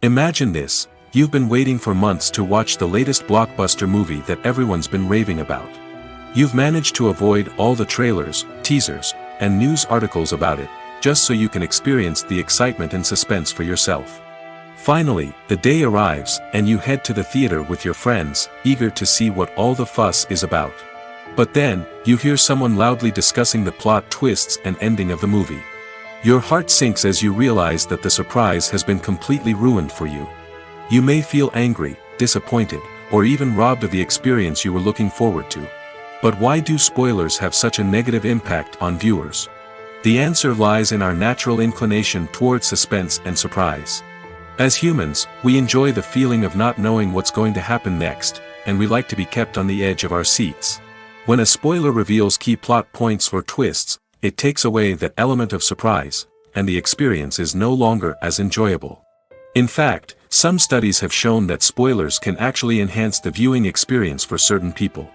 Imagine this: you've been waiting for months to watch the latest blockbuster movie that everyone's been raving about. You've managed to avoid all the trailers, teasers, and news articles about it, just so you can experience the excitement and suspense for yourself. Finally, the day arrives, and you head to the theater with your friends, eager to see what all the fuss is about. But then, you hear someone loudly discussing the plot twists and ending of the movie. Your heart sinks as you realize that the surprise has been completely ruined for you. You may feel angry, disappointed, or even robbed of the experience you were looking forward to. But why do spoilers have such a negative impact on viewers? The answer lies in our natural inclination toward suspense and surprise. As humans, we enjoy the feeling of not knowing what's going to happen next, and we like to be kept on the edge of our seats. When a spoiler reveals key plot points or twists, it takes away that element of surprise, and the experience is no longer as enjoyable. In fact, some studies have shown that spoilers can actually enhance the viewing experience for certain people.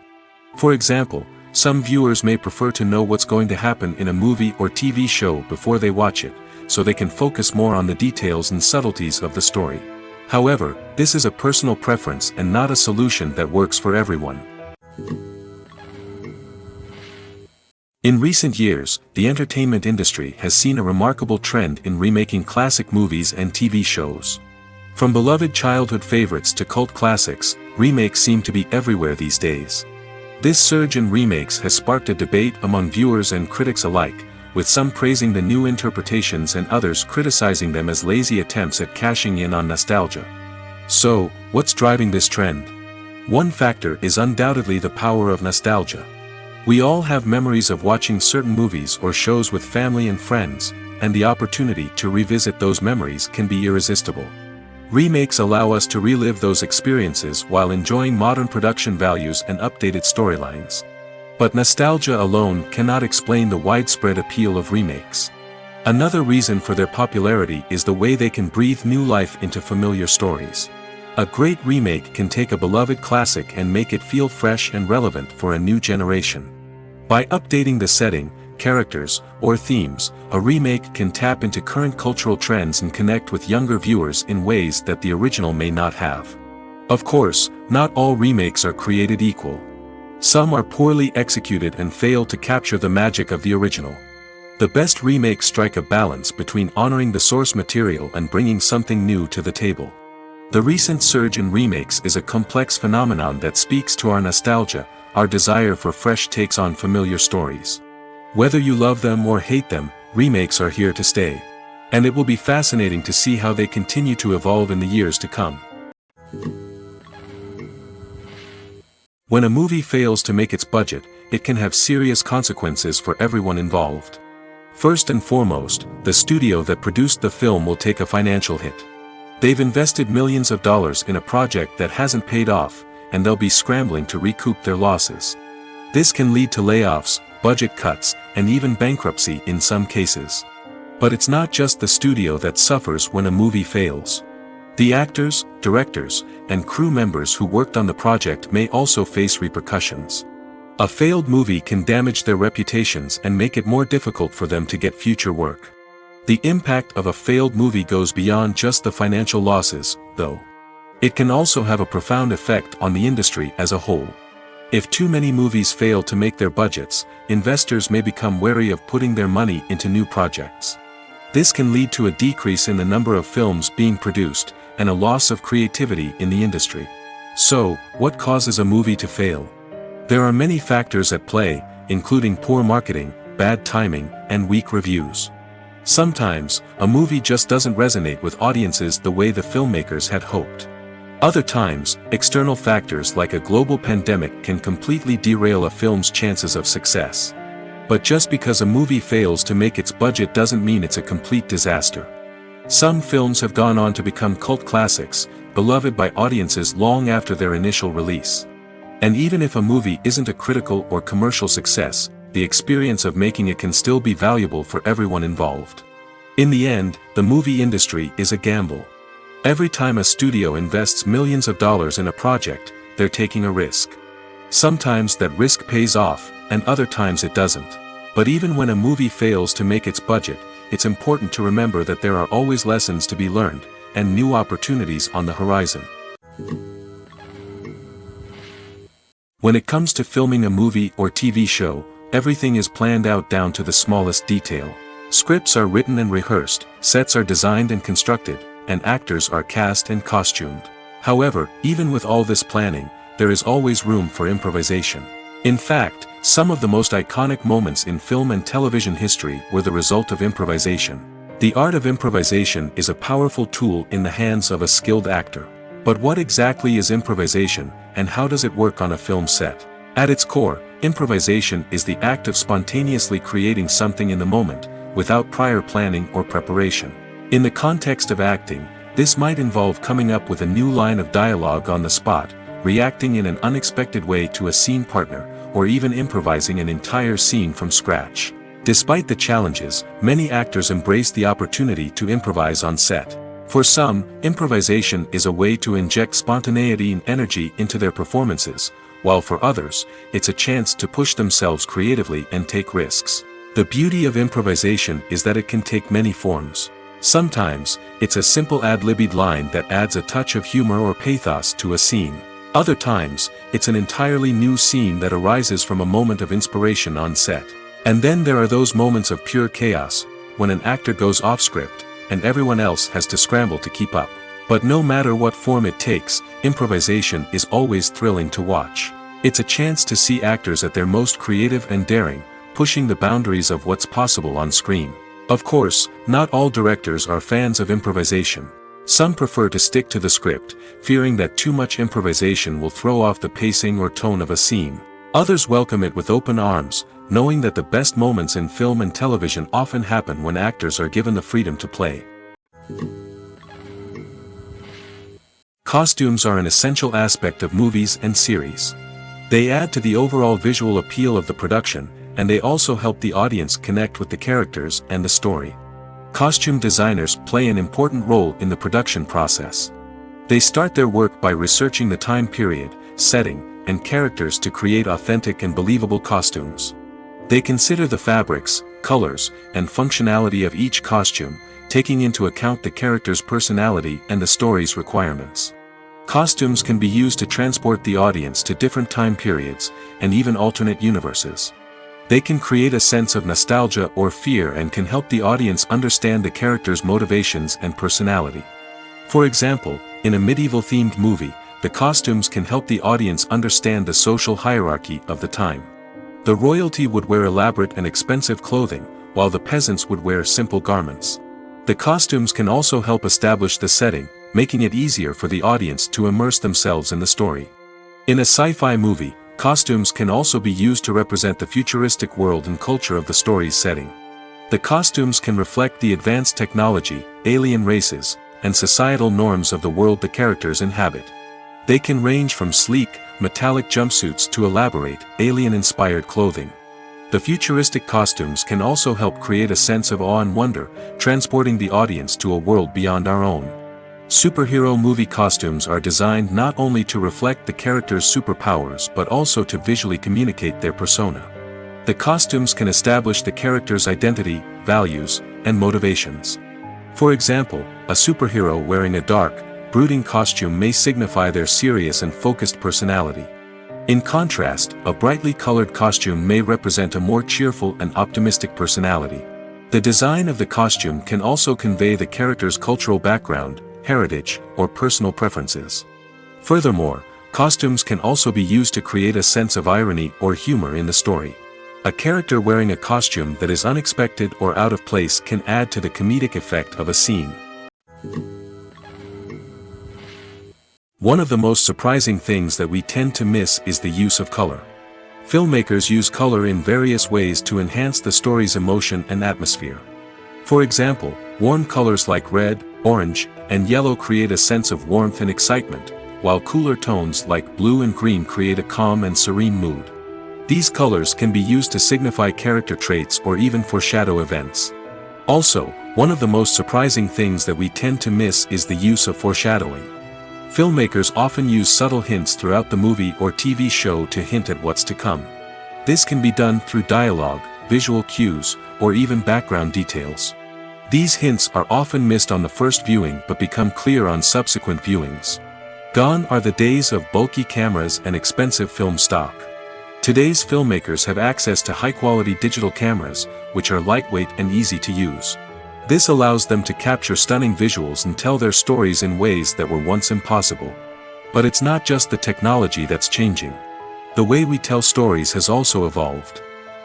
For example, some viewers may prefer to know what's going to happen in a movie or TV show before they watch it, so they can focus more on the details and subtleties of the story. However, this is a personal preference and not a solution that works for everyone. In recent years, the entertainment industry has seen a remarkable trend in remaking classic movies and TV shows. From beloved childhood favorites to cult classics, remakes seem to be everywhere these days. This surge in remakes has sparked a debate among viewers and critics alike, with some praising the new interpretations and others criticizing them as lazy attempts at cashing in on nostalgia. So, what's driving this trend? One factor is undoubtedly the power of nostalgia. We all have memories of watching certain movies or shows with family and friends, and the opportunity to revisit those memories can be irresistible. Remakes allow us to relive those experiences while enjoying modern production values and updated storylines. But nostalgia alone cannot explain the widespread appeal of remakes. Another reason for their popularity is the way they can breathe new life into familiar stories. A great remake can take a beloved classic and make it feel fresh and relevant for a new generation. By updating the setting, characters, or themes, a remake can tap into current cultural trends and connect with younger viewers in ways that the original may not have. Of course, not all remakes are created equal. Some are poorly executed and fail to capture the magic of the original. The best remakes strike a balance between honoring the source material and bringing something new to the table. The recent surge in remakes is a complex phenomenon that speaks to our nostalgia, our desire for fresh takes on familiar stories. Whether you love them or hate them, remakes are here to stay. And it will be fascinating to see how they continue to evolve in the years to come. When a movie fails to make its budget, it can have serious consequences for everyone involved. First and foremost, the studio that produced the film will take a financial hit. They've invested millions of dollars in a project that hasn't paid off, and they'll be scrambling to recoup their losses. This can lead to layoffs, budget cuts, and even bankruptcy in some cases. But it's not just the studio that suffers when a movie fails. The actors, directors, and crew members who worked on the project may also face repercussions. A failed movie can damage their reputations and make it more difficult for them to get future work. The impact of a failed movie goes beyond just the financial losses, though. It can also have a profound effect on the industry as a whole. If too many movies fail to make their budgets, investors may become wary of putting their money into new projects. This can lead to a decrease in the number of films being produced, and a loss of creativity in the industry. So, what causes a movie to fail? There are many factors at play, including poor marketing, bad timing, and weak reviews. Sometimes, a movie just doesn't resonate with audiences the way the filmmakers had hoped. Other times, external factors like a global pandemic can completely derail a film's chances of success. But just because a movie fails to make its budget doesn't mean it's a complete disaster. Some films have gone on to become cult classics, beloved by audiences long after their initial release. And even if a movie isn't a critical or commercial success, the experience of making it can still be valuable for everyone involved. In the end, the movie industry is a gamble. Every time a studio invests millions of dollars in a project, they're taking a risk. Sometimes that risk pays off, and other times it doesn't. But even when a movie fails to make its budget, it's important to remember that there are always lessons to be learned, and new opportunities on the horizon. When it comes to filming a movie or TV show, everything is planned out down to the smallest detail. Scripts are written and rehearsed, sets are designed and constructed, and actors are cast and costumed. However, even with all this planning, there is always room for improvisation. In fact, some of the most iconic moments in film and television history were the result of improvisation. The art of improvisation is a powerful tool in the hands of a skilled actor. But what exactly is improvisation, and how does it work on a film set? At its core, improvisation is the act of spontaneously creating something in the moment, without prior planning or preparation. In the context of acting, this might involve coming up with a new line of dialogue on the spot, reacting in an unexpected way to a scene partner, or even improvising an entire scene from scratch. Despite the challenges, many actors embrace the opportunity to improvise on set. For some, improvisation is a way to inject spontaneity and energy into their performances, while for others, it's a chance to push themselves creatively and take risks. The beauty of improvisation is that it can take many forms. Sometimes, it's a simple ad-libbed line that adds a touch of humor or pathos to a scene. Other times, it's an entirely new scene that arises from a moment of inspiration on set. And then there are those moments of pure chaos, when an actor goes off script, and everyone else has to scramble to keep up. But no matter what form it takes, improvisation is always thrilling to watch. It's a chance to see actors at their most creative and daring, pushing the boundaries of what's possible on screen. Of course, not all directors are fans of improvisation. Some prefer to stick to the script, fearing that too much improvisation will throw off the pacing or tone of a scene. Others welcome it with open arms, knowing that the best moments in film and television often happen when actors are given the freedom to play. Costumes are an essential aspect of movies and series. They add to the overall visual appeal of the production, and they also help the audience connect with the characters and the story. Costume designers play an important role in the production process. They start their work by researching the time period, setting, and characters to create authentic and believable costumes. They consider the fabrics, colors, and functionality of each costume, taking into account the character's personality and the story's requirements. Costumes can be used to transport the audience to different time periods, and even alternate universes. They can create a sense of nostalgia or fear and can help the audience understand the character's motivations and personality. For example, in a medieval-themed movie, the costumes can help the audience understand the social hierarchy of the time. The royalty would wear elaborate and expensive clothing, while the peasants would wear simple garments. The costumes can also help establish the setting, making it easier for the audience to immerse themselves in the story. In a sci-fi movie, costumes can also be used to represent the futuristic world and culture of the story's setting. The costumes can reflect the advanced technology, alien races, and societal norms of the world the characters inhabit. They can range from sleek, metallic jumpsuits to elaborate, alien-inspired clothing. The futuristic costumes can also help create a sense of awe and wonder, transporting the audience to a world beyond our own. Superhero movie costumes are designed not only to reflect the character's superpowers but also to visually communicate their persona. The costumes can establish the character's identity, values, and motivations. For example, a superhero wearing a dark, brooding costume may signify their serious and focused personality. In contrast, a brightly colored costume may represent a more cheerful and optimistic personality. The design of the costume can also convey the character's cultural background, heritage, or personal preferences. Furthermore, costumes can also be used to create a sense of irony or humor in the story. A character wearing a costume that is unexpected or out of place can add to the comedic effect of a scene. One of the most surprising things that we tend to miss is the use of color. Filmmakers use color in various ways to enhance the story's emotion and atmosphere. For example, warm colors like red, orange, and yellow create a sense of warmth and excitement, while cooler tones like blue and green create a calm and serene mood. These colors can be used to signify character traits or even foreshadow events. Also, one of the most surprising things that we tend to miss is the use of foreshadowing. Filmmakers often use subtle hints throughout the movie or TV show to hint at what's to come. This can be done through dialogue, visual cues, or even background details. These hints are often missed on the first viewing but become clear on subsequent viewings. Gone are the days of bulky cameras and expensive film stock. Today's filmmakers have access to high-quality digital cameras, which are lightweight and easy to use. This allows them to capture stunning visuals and tell their stories in ways that were once impossible. But it's not just the technology that's changing. The way we tell stories has also evolved.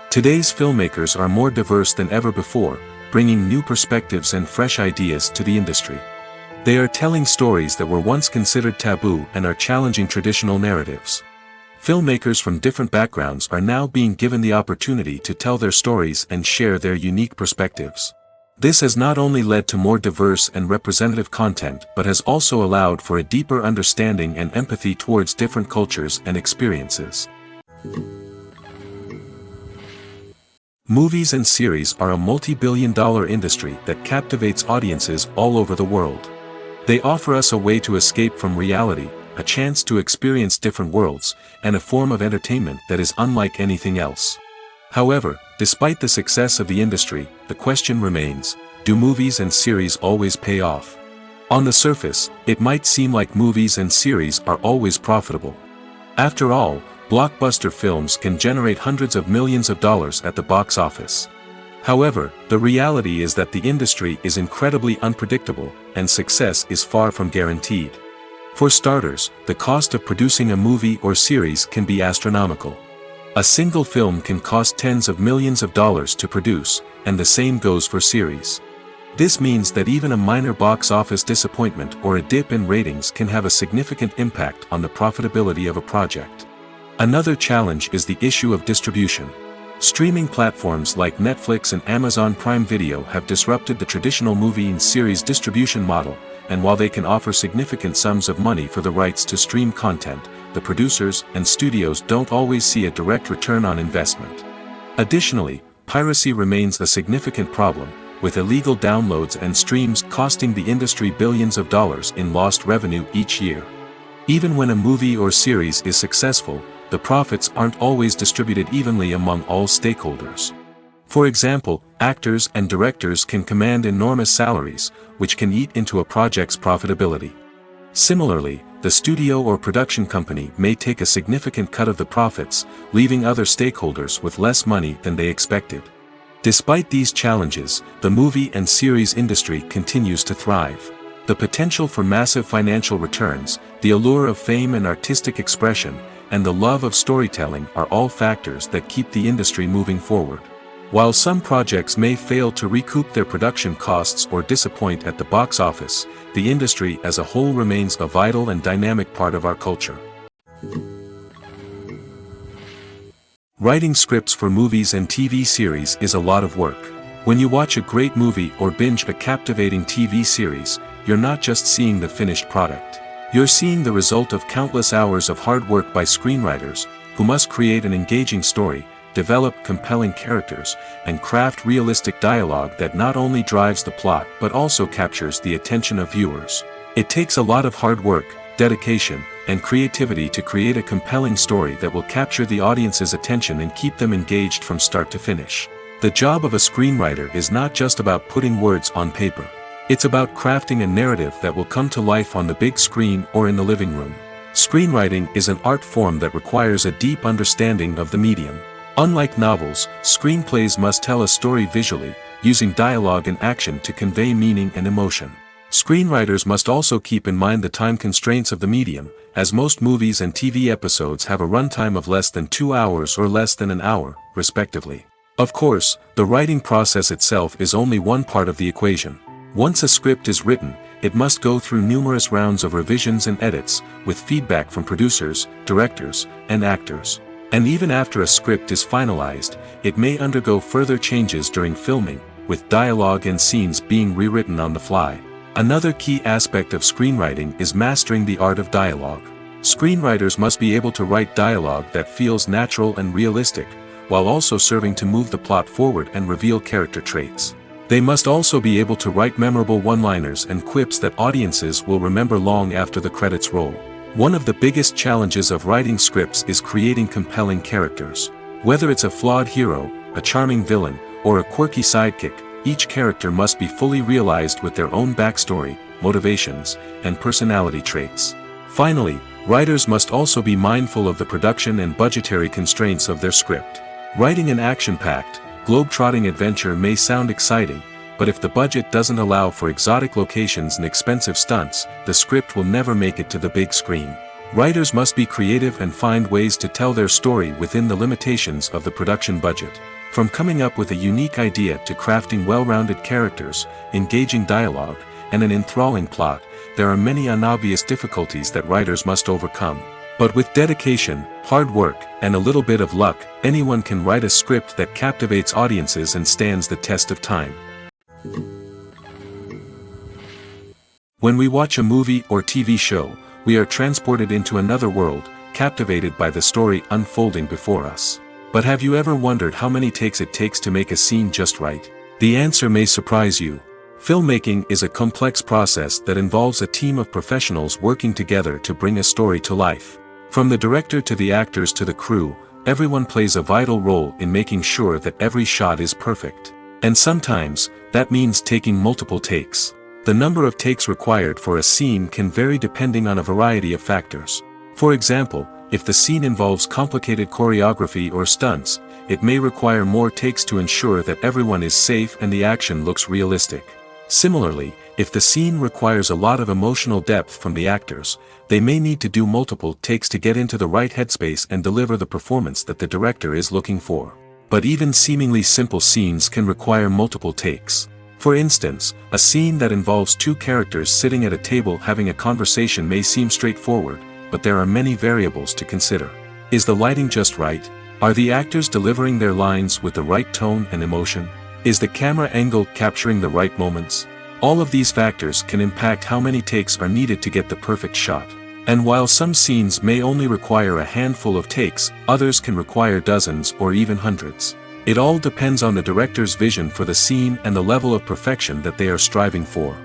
Today's filmmakers are more diverse than ever before, bringing new perspectives and fresh ideas to the industry. They are telling stories that were once considered taboo and are challenging traditional narratives. Filmmakers from different backgrounds are now being given the opportunity to tell their stories and share their unique perspectives. This has not only led to more diverse and representative content but has also allowed for a deeper understanding and empathy towards different cultures and experiences. Movies and series are a multi-billion-dollar industry that captivates audiences all over the world. They offer us a way to escape from reality, a chance to experience different worlds, and a form of entertainment that is unlike anything else. However, despite the success of the industry, the question remains, do movies and series always pay off? On the surface, it might seem like movies and series are always profitable. After all, blockbuster films can generate hundreds of millions of dollars at the box office. However, the reality is that the industry is incredibly unpredictable, and success is far from guaranteed. For starters, the cost of producing a movie or series can be astronomical. A single film can cost tens of millions of dollars to produce, and the same goes for series. This means that even a minor box office disappointment or a dip in ratings can have a significant impact on the profitability of a project. Another challenge is the issue of distribution. Streaming platforms like Netflix and Amazon Prime Video have disrupted the traditional movie and series distribution model, and while they can offer significant sums of money for the rights to stream content, the producers and studios don't always see a direct return on investment. Additionally, piracy remains a significant problem, with illegal downloads and streams costing the industry billions of dollars in lost revenue each year. Even when a movie or series is successful, the profits aren't always distributed evenly among all stakeholders. For example, actors and directors can command enormous salaries, which can eat into a project's profitability. Similarly, the studio or production company may take a significant cut of the profits, leaving other stakeholders with less money than they expected. Despite these challenges, the movie and series industry continues to thrive. The potential for massive financial returns, the allure of fame and artistic expression, and the love of storytelling are all factors that keep the industry moving forward. While some projects may fail to recoup their production costs or disappoint at the box office, the industry as a whole remains a vital and dynamic part of our culture. Writing scripts for movies and TV series is a lot of work. When you watch a great movie or binge a captivating TV series, you're not just seeing the finished product. You're seeing the result of countless hours of hard work by screenwriters, who must create an engaging story, develop compelling characters, and craft realistic dialogue that not only drives the plot but also captures the attention of viewers. It takes a lot of hard work, dedication, and creativity to create a compelling story that will capture the audience's attention and keep them engaged from start to finish. The job of a screenwriter is not just about putting words on paper. It's about crafting a narrative that will come to life on the big screen or in the living room. Screenwriting is an art form that requires a deep understanding of the medium. Unlike novels, screenplays must tell a story visually, using dialogue and action to convey meaning and emotion. Screenwriters must also keep in mind the time constraints of the medium, as most movies and TV episodes have a runtime of less than 2 hours or less than an hour, respectively. Of course, the writing process itself is only one part of the equation. Once a script is written, it must go through numerous rounds of revisions and edits, with feedback from producers, directors, and actors. And even after a script is finalized, it may undergo further changes during filming, with dialogue and scenes being rewritten on the fly. Another key aspect of screenwriting is mastering the art of dialogue. Screenwriters must be able to write dialogue that feels natural and realistic, while also serving to move the plot forward and reveal character traits. They must also be able to write memorable one-liners and quips that audiences will remember long after the credits roll. One of the biggest challenges of writing scripts is creating compelling characters. Whether it's a flawed hero, a charming villain, or a quirky sidekick, each character must be fully realized with their own backstory, motivations, and personality traits. Finally, writers must also be mindful of the production and budgetary constraints of their script. Writing an action-packed, globe-trotting adventure may sound exciting, but if the budget doesn't allow for exotic locations and expensive stunts, the script will never make it to the big screen. Writers must be creative and find ways to tell their story within the limitations of the production budget. From coming up with a unique idea to crafting well-rounded characters, engaging dialogue, and an enthralling plot, there are many unobvious difficulties that writers must overcome. But with dedication, hard work, and a little bit of luck, anyone can write a script that captivates audiences and stands the test of time. When we watch a movie or TV show, we are transported into another world, captivated by the story unfolding before us. But have you ever wondered how many takes it takes to make a scene just right? The answer may surprise you. Filmmaking is a complex process that involves a team of professionals working together to bring a story to life. From the director to the actors to the crew, everyone plays a vital role in making sure that every shot is perfect. And sometimes, that means taking multiple takes. The number of takes required for a scene can vary depending on a variety of factors. For example, if the scene involves complicated choreography or stunts, it may require more takes to ensure that everyone is safe and the action looks realistic. Similarly, if the scene requires a lot of emotional depth from the actors, they may need to do multiple takes to get into the right headspace and deliver the performance that the director is looking for. But even seemingly simple scenes can require multiple takes. For instance, a scene that involves two characters sitting at a table having a conversation may seem straightforward, but there are many variables to consider. Is the lighting just right? Are the actors delivering their lines with the right tone and emotion? Is the camera angle capturing the right moments? All of these factors can impact how many takes are needed to get the perfect shot. And while some scenes may only require a handful of takes, others can require dozens or even hundreds. It all depends on the director's vision for the scene and the level of perfection that they are striving for.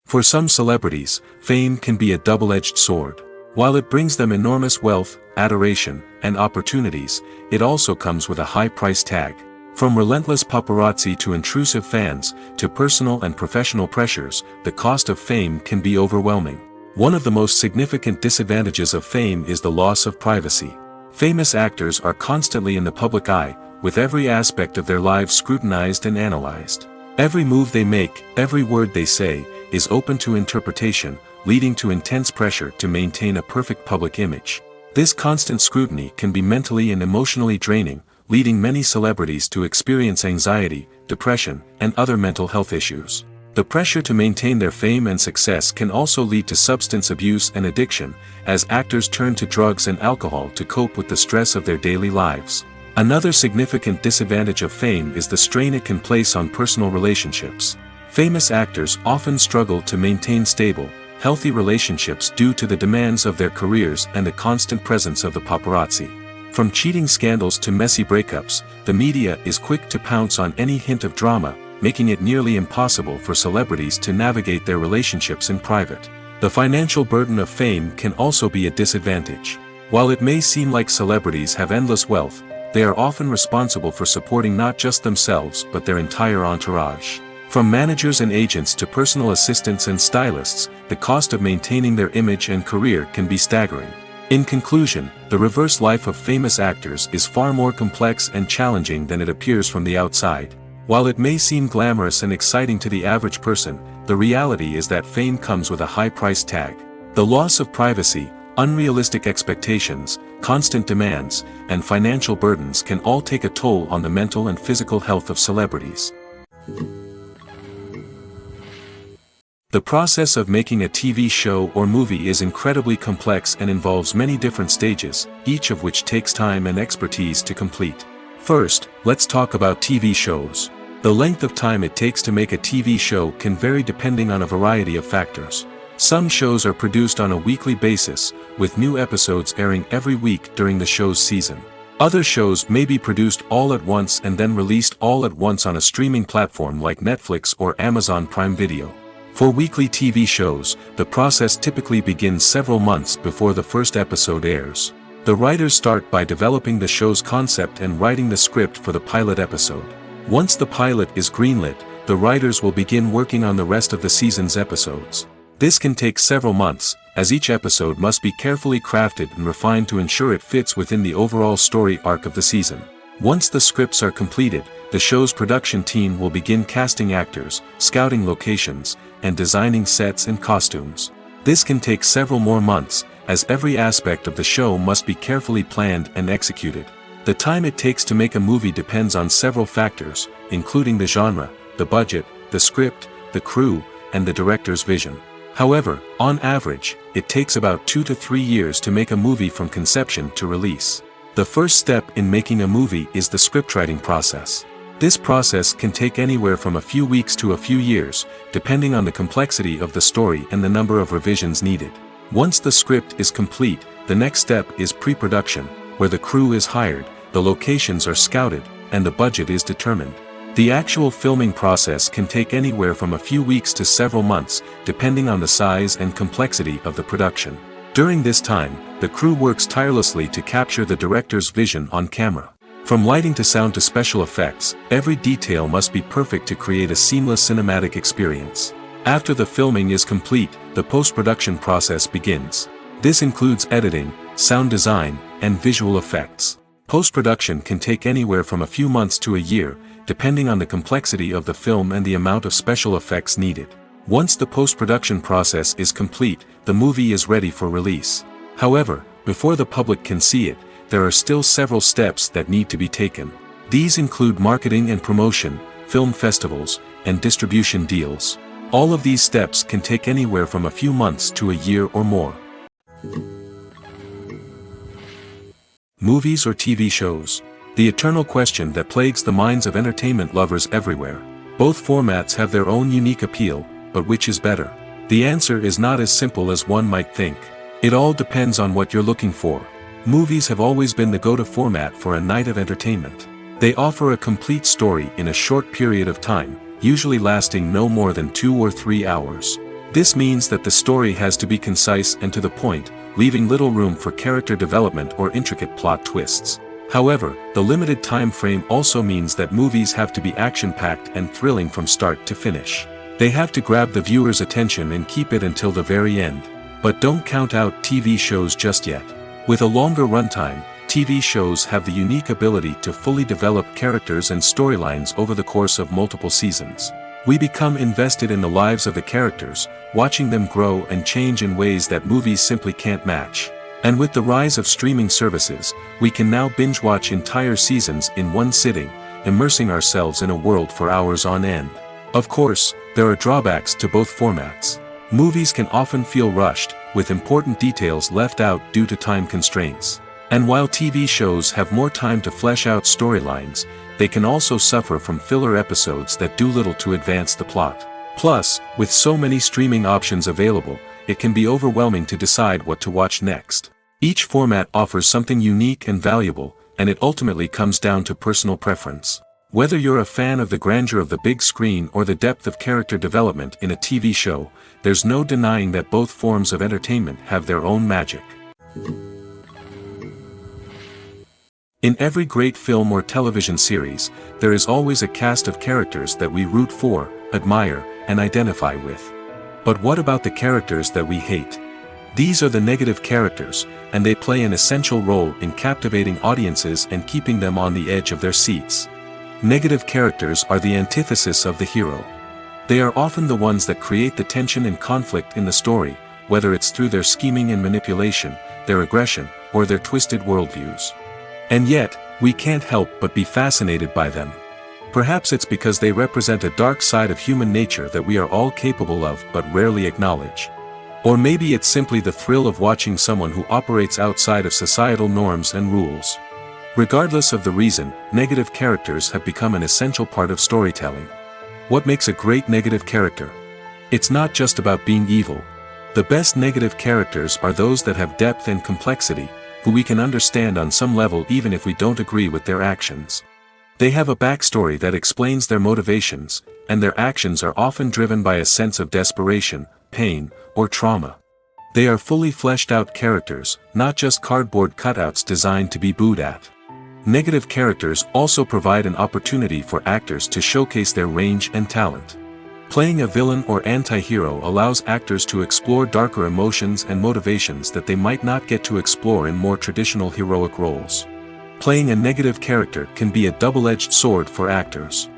For some celebrities, fame can be a double-edged sword. While it brings them enormous wealth, adoration, and opportunities, it also comes with a high price tag. From relentless paparazzi to intrusive fans, to personal and professional pressures, the cost of fame can be overwhelming. One of the most significant disadvantages of fame is the loss of privacy. Famous actors are constantly in the public eye, with every aspect of their lives scrutinized and analyzed. Every move they make, every word they say, is open to interpretation, leading to intense pressure to maintain a perfect public image. This constant scrutiny can be mentally and emotionally draining, leading many celebrities to experience anxiety, depression, and other mental health issues. The pressure to maintain their fame and success can also lead to substance abuse and addiction, as actors turn to drugs and alcohol to cope with the stress of their daily lives. Another significant disadvantage of fame is the strain it can place on personal relationships. Famous actors often struggle to maintain stable, healthy relationships due to the demands of their careers and the constant presence of the paparazzi. From cheating scandals to messy breakups, the media is quick to pounce on any hint of drama, making it nearly impossible for celebrities to navigate their relationships in private. The financial burden of fame can also be a disadvantage. While it may seem like celebrities have endless wealth, they are often responsible for supporting not just themselves but their entire entourage. From managers and agents to personal assistants and stylists, the cost of maintaining their image and career can be staggering. In conclusion, the reverse life of famous actors is far more complex and challenging than it appears from the outside. While it may seem glamorous and exciting to the average person, the reality is that fame comes with a high price tag. The loss of privacy, unrealistic expectations, constant demands, and financial burdens can all take a toll on the mental and physical health of celebrities. The process of making a TV show or movie is incredibly complex and involves many different stages, each of which takes time and expertise to complete. First, let's talk about TV shows. The length of time it takes to make a TV show can vary depending on a variety of factors. Some shows are produced on a weekly basis, with new episodes airing every week during the show's season. Other shows may be produced all at once and then released all at once on a streaming platform like Netflix or Amazon Prime Video. For weekly TV shows, the process typically begins several months before the first episode airs. The writers start by developing the show's concept and writing the script for the pilot episode. Once the pilot is greenlit, the writers will begin working on the rest of the season's episodes. This can take several months, as each episode must be carefully crafted and refined to ensure it fits within the overall story arc of the season. Once the scripts are completed, the show's production team will begin casting actors, scouting locations, and designing sets and costumes. This can take several more months, as every aspect of the show must be carefully planned and executed. The time it takes to make a movie depends on several factors, including the genre, the budget, the script, the crew, and the director's vision. However, on average, it takes about 2 to 3 years to make a movie from conception to release. The first step in making a movie is the scriptwriting process. This process can take anywhere from a few weeks to a few years, depending on the complexity of the story and the number of revisions needed. Once the script is complete, the next step is pre-production, where the crew is hired, the locations are scouted, and the budget is determined. The actual filming process can take anywhere from a few weeks to several months, depending on the size and complexity of the production. During this time, the crew works tirelessly to capture the director's vision on camera. From lighting to sound to special effects, every detail must be perfect to create a seamless cinematic experience. After the filming is complete, the post-production process begins. This includes editing, sound design, and visual effects. Post-production can take anywhere from a few months to a year, depending on the complexity of the film and the amount of special effects needed. Once the post-production process is complete, the movie is ready for release. However, before the public can see it, there are still several steps that need to be taken. These include marketing and promotion, film festivals, and distribution deals. All of these steps can take anywhere from a few months to a year or more. Movies or TV shows? The eternal question that plagues the minds of entertainment lovers everywhere. Both formats have their own unique appeal, but which is better? The answer is not as simple as one might think. It all depends on what you're looking for. Movies have always been the go-to format for a night of entertainment. They offer a complete story in a short period of time, usually lasting no more than 2 or 3 hours. This means that the story has to be concise and to the point, leaving little room for character development or intricate plot twists. However, the limited time frame also means that movies have to be action-packed and thrilling from start to finish. They have to grab the viewer's attention and keep it until the very end. But don't count out TV shows just yet. With a longer runtime, TV shows have the unique ability to fully develop characters and storylines over the course of multiple seasons. We become invested in the lives of the characters, watching them grow and change in ways that movies simply can't match. And with the rise of streaming services, we can now binge-watch entire seasons in one sitting, immersing ourselves in a world for hours on end. Of course, there are drawbacks to both formats. Movies can often feel rushed, with important details left out due to time constraints. And while TV shows have more time to flesh out storylines, they can also suffer from filler episodes that do little to advance the plot. Plus, with so many streaming options available, it can be overwhelming to decide what to watch next. Each format offers something unique and valuable, and it ultimately comes down to personal preference. Whether you're a fan of the grandeur of the big screen or the depth of character development in a TV show, there's no denying that both forms of entertainment have their own magic. In every great film or television series, there is always a cast of characters that we root for, admire, and identify with. But what about the characters that we hate? These are the negative characters, and they play an essential role in captivating audiences and keeping them on the edge of their seats. Negative characters are the antithesis of the hero. They are often the ones that create the tension and conflict in the story, whether it's through their scheming and manipulation, their aggression, or their twisted worldviews. And yet, we can't help but be fascinated by them. Perhaps it's because they represent a dark side of human nature that we are all capable of but rarely acknowledge. Or maybe it's simply the thrill of watching someone who operates outside of societal norms and rules. Regardless of the reason, negative characters have become an essential part of storytelling. What makes a great negative character? It's not just about being evil. The best negative characters are those that have depth and complexity, who we can understand on some level even if we don't agree with their actions. They have a backstory that explains their motivations, and their actions are often driven by a sense of desperation, pain, or trauma. They are fully fleshed out characters, not just cardboard cutouts designed to be booed at. Negative characters also provide an opportunity for actors to showcase their range and talent. Playing a villain or anti-hero allows actors to explore darker emotions and motivations that they might not get to explore in more traditional heroic roles. Playing a negative character can be a double-edged sword for actors.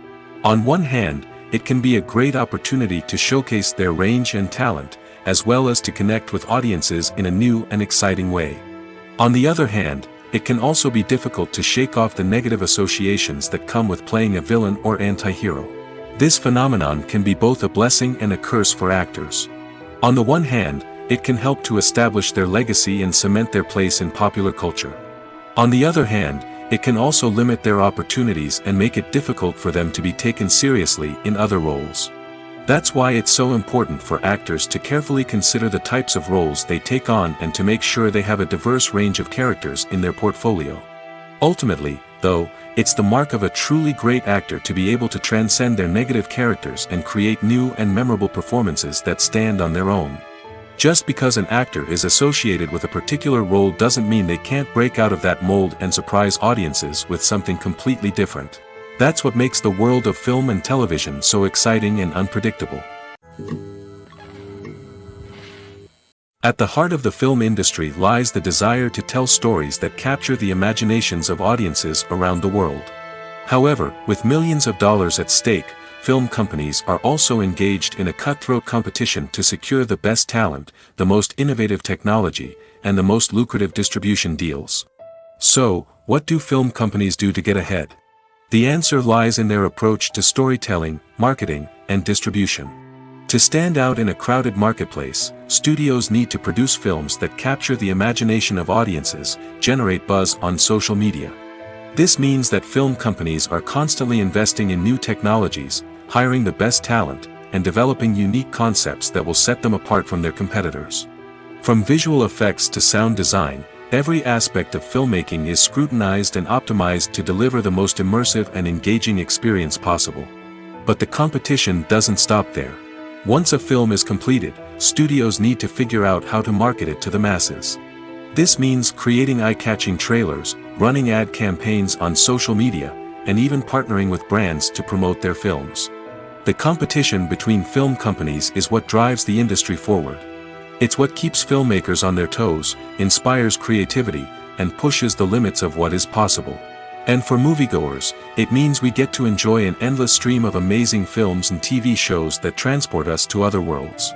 On one hand, it can be a great opportunity to showcase their range and talent, as well as to connect with audiences in a new and exciting way. On the other hand, it can also be difficult to shake off the negative associations that come with playing a villain or anti-hero. This phenomenon can be both a blessing and a curse for actors. On the one hand, it can help to establish their legacy and cement their place in popular culture. On the other hand, it can also limit their opportunities and make it difficult for them to be taken seriously in other roles. That's why it's so important for actors to carefully consider the types of roles they take on and to make sure they have a diverse range of characters in their portfolio. Ultimately, though, it's the mark of a truly great actor to be able to transcend their negative characters and create new and memorable performances that stand on their own. Just because an actor is associated with a particular role doesn't mean they can't break out of that mold and surprise audiences with something completely different. That's what makes the world of film and television so exciting and unpredictable. At the heart of the film industry lies the desire to tell stories that capture the imaginations of audiences around the world. However, with millions of dollars at stake, film companies are also engaged in a cutthroat competition to secure the best talent, the most innovative technology, and the most lucrative distribution deals. So, what do film companies do to get ahead? The answer lies in their approach to storytelling, marketing, and distribution. To stand out in a crowded marketplace, studios need to produce films that capture the imagination of audiences, generate buzz on social media. This means that film companies are constantly investing in new technologies, hiring the best talent, and developing unique concepts that will set them apart from their competitors. From visual effects to sound design, every aspect of filmmaking is scrutinized and optimized to deliver the most immersive and engaging experience possible. But the competition doesn't stop there. Once a film is completed, studios need to figure out how to market it to the masses. This means creating eye-catching trailers, running ad campaigns on social media, and even partnering with brands to promote their films. The competition between film companies is what drives the industry forward. It's what keeps filmmakers on their toes, inspires creativity, and pushes the limits of what is possible. And for moviegoers, it means we get to enjoy an endless stream of amazing films and TV shows that transport us to other worlds.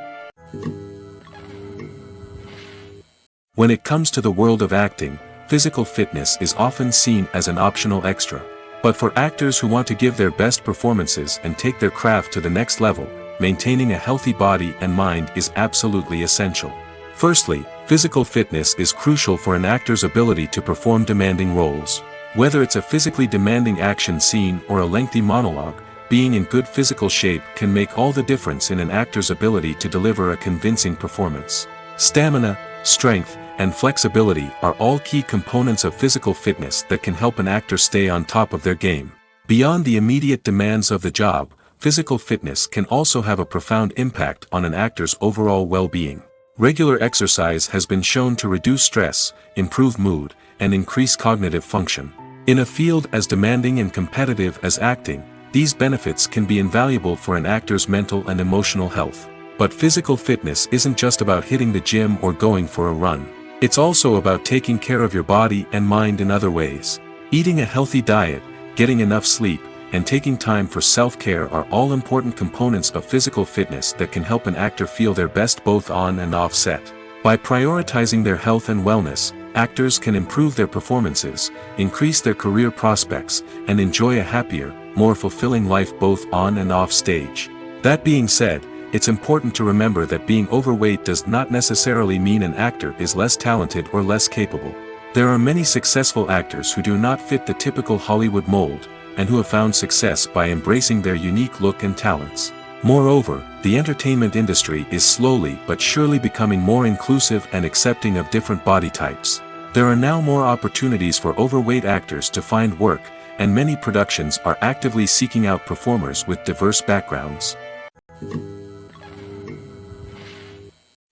When it comes to the world of acting, physical fitness is often seen as an optional extra. But for actors who want to give their best performances and take their craft to the next level, maintaining a healthy body and mind is absolutely essential. Firstly, physical fitness is crucial for an actor's ability to perform demanding roles. Whether it's a physically demanding action scene or a lengthy monologue, being in good physical shape can make all the difference in an actor's ability to deliver a convincing performance. Stamina, strength, and flexibility are all key components of physical fitness that can help an actor stay on top of their game. Beyond the immediate demands of the job, physical fitness can also have a profound impact on an actor's overall well-being. Regular exercise has been shown to reduce stress, improve mood, and increase cognitive function. In a field as demanding and competitive as acting, these benefits can be invaluable for an actor's mental and emotional health. But physical fitness isn't just about hitting the gym or going for a run. It's also about taking care of your body and mind in other ways. Eating a healthy diet, getting enough sleep, and taking time for self-care are all important components of physical fitness that can help an actor feel their best both on and off set. By prioritizing their health and wellness, actors can improve their performances, increase their career prospects, and enjoy a happier, more fulfilling life both on and off stage. That being said, it's important to remember that being overweight does not necessarily mean an actor is less talented or less capable. There are many successful actors who do not fit the typical Hollywood mold, and who have found success by embracing their unique look and talents. Moreover, the entertainment industry is slowly but surely becoming more inclusive and accepting of different body types. There are now more opportunities for overweight actors to find work, and many productions are actively seeking out performers with diverse backgrounds.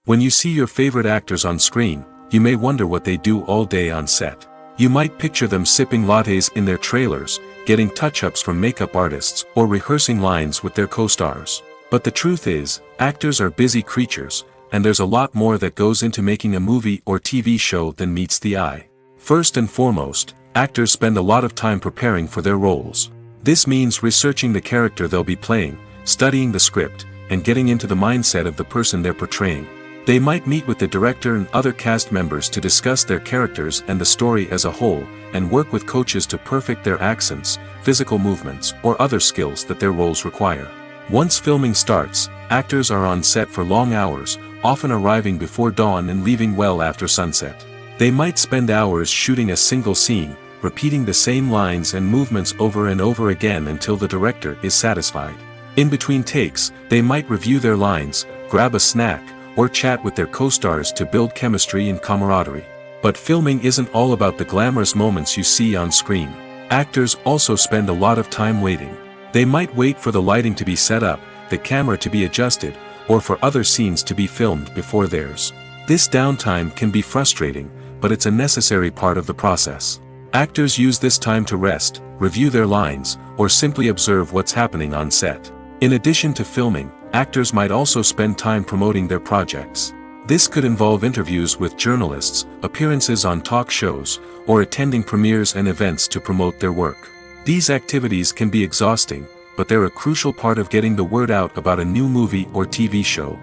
When you see your favorite actors on screen, you may wonder what they do all day on set. You might picture them sipping lattes in their trailers, getting touch-ups from makeup artists, or rehearsing lines with their co-stars. But the truth is, actors are busy creatures, and there's a lot more that goes into making a movie or TV show than meets the eye. First and foremost, actors spend a lot of time preparing for their roles. This means researching the character they'll be playing, studying the script, and getting into the mindset of the person they're portraying. They might meet with the director and other cast members to discuss their characters and the story as a whole, and work with coaches to perfect their accents, physical movements, or other skills that their roles require. Once filming starts, actors are on set for long hours, often arriving before dawn and leaving well after sunset. They might spend hours shooting a single scene, repeating the same lines and movements over and over again until the director is satisfied. In between takes, they might review their lines, grab a snack, or chat with their co-stars to build chemistry and camaraderie. But filming isn't all about the glamorous moments you see on screen. Actors also spend a lot of time waiting. They might wait for the lighting to be set up, the camera to be adjusted, or for other scenes to be filmed before theirs. This downtime can be frustrating, but it's a necessary part of the process. Actors use this time to rest, review their lines, or simply observe what's happening on set. In addition to filming, actors might also spend time promoting their projects. This could involve interviews with journalists, appearances on talk shows, or attending premieres and events to promote their work. These activities can be exhausting, but they're a crucial part of getting the word out about a new movie or TV show.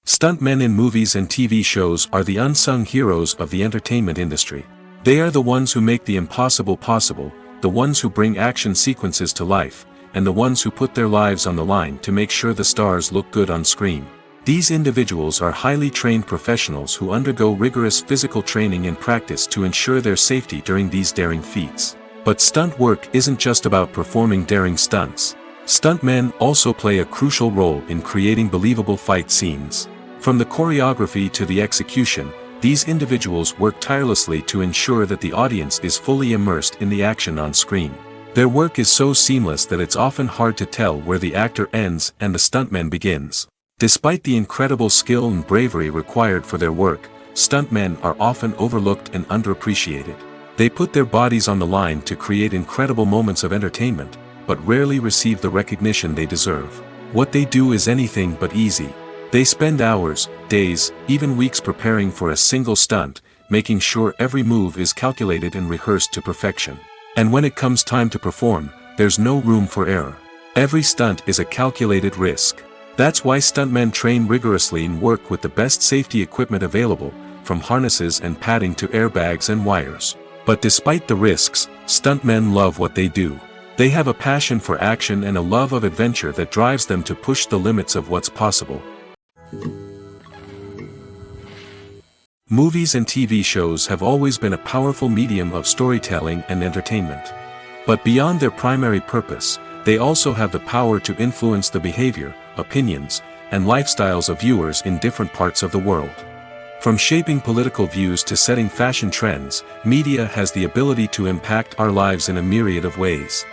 Stuntmen in movies and TV shows are the unsung heroes of the entertainment industry. They are the ones who make the impossible possible, the ones who bring action sequences to life, and the ones who put their lives on the line to make sure the stars look good on screen. These individuals are highly trained professionals who undergo rigorous physical training and practice to ensure their safety during these daring feats. But stunt work isn't just about performing daring stunts. Stuntmen also play a crucial role in creating believable fight scenes. From the choreography to the execution, these individuals work tirelessly to ensure that the audience is fully immersed in the action on screen. Their work is so seamless that it's often hard to tell where the actor ends and the stuntman begins. Despite the incredible skill and bravery required for their work, stuntmen are often overlooked and underappreciated. They put their bodies on the line to create incredible moments of entertainment, but rarely receive the recognition they deserve. What they do is anything but easy. They spend hours, days, even weeks preparing for a single stunt, making sure every move is calculated and rehearsed to perfection. And when it comes time to perform, there's no room for error. Every stunt is a calculated risk. That's why stuntmen train rigorously and work with the best safety equipment available, from harnesses and padding to airbags and wires. But despite the risks, stuntmen love what they do. They have a passion for action and a love of adventure that drives them to push the limits of what's possible. Movies and TV shows have always been a powerful medium of storytelling and entertainment. But beyond their primary purpose, they also have the power to influence the behavior, opinions, and lifestyles of viewers in different parts of the world. From shaping political views to setting fashion trends, media has the ability to impact our lives in a myriad of ways.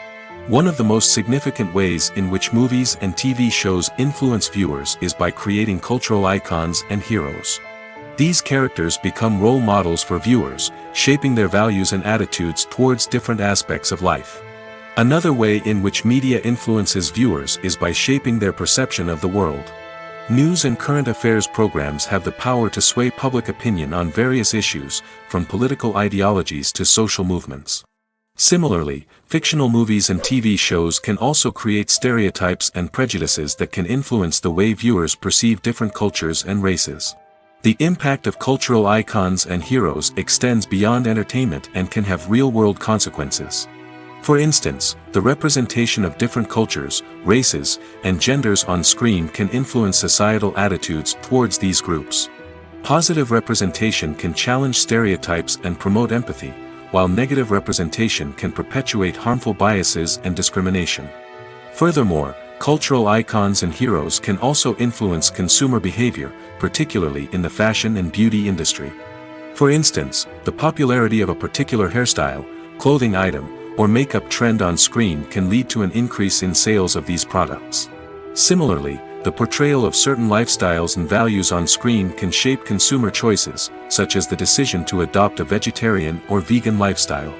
One of the most significant ways in which movies and TV shows influence viewers is by creating cultural icons and heroes. These characters become role models for viewers, shaping their values and attitudes towards different aspects of life. Another way in which media influences viewers is by shaping their perception of the world. News and current affairs programs have the power to sway public opinion on various issues, from political ideologies to social movements. Similarly, fictional movies and TV shows can also create stereotypes and prejudices that can influence the way viewers perceive different cultures and races. The impact of cultural icons and heroes extends beyond entertainment and can have real-world consequences. For instance, the representation of different cultures, races, and genders on screen can influence societal attitudes towards these groups. Positive representation can challenge stereotypes and promote empathy, while negative representation can perpetuate harmful biases and discrimination. Furthermore, cultural icons and heroes can also influence consumer behavior, particularly in the fashion and beauty industry. For instance, the popularity of a particular hairstyle, clothing item, or makeup trend on screen can lead to an increase in sales of these products. Similarly, the portrayal of certain lifestyles and values on screen can shape consumer choices, such as the decision to adopt a vegetarian or vegan lifestyle.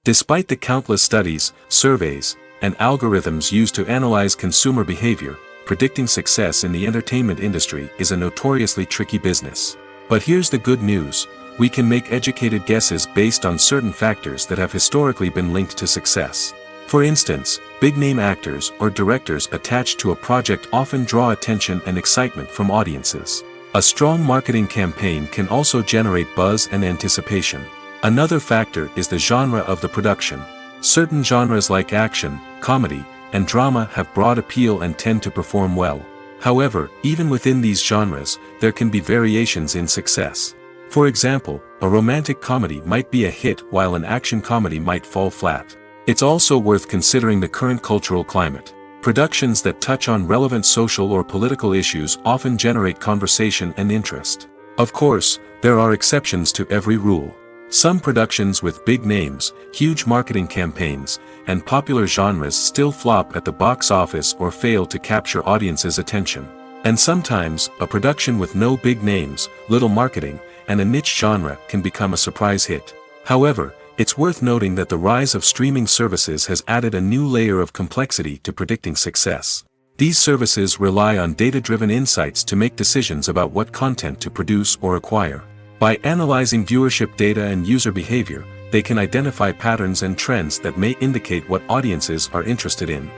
Despite the countless studies, surveys, and algorithms used to analyze consumer behavior, predicting success in the entertainment industry is a notoriously tricky business. But here's the good news: we can make educated guesses based on certain factors that have historically been linked to success. For instance, big-name actors or directors attached to a project often draw attention and excitement from audiences. A strong marketing campaign can also generate buzz and anticipation. Another factor is the genre of the production. Certain genres like action, comedy, and drama have broad appeal and tend to perform well. However, even within these genres, there can be variations in success. For example, a romantic comedy might be a hit while an action comedy might fall flat. It's also worth considering the current cultural climate. Productions that touch on relevant social or political issues often generate conversation and interest. Of course, there are exceptions to every rule. Some productions with big names, huge marketing campaigns, and popular genres still flop at the box office or fail to capture audiences' attention. And sometimes, a production with no big names, little marketing, and a niche genre can become a surprise hit. However, it's worth noting that the rise of streaming services has added a new layer of complexity to predicting success. These services rely on data-driven insights to make decisions about what content to produce or acquire. By analyzing viewership data and user behavior, they can identify patterns and trends that may indicate what audiences are interested in.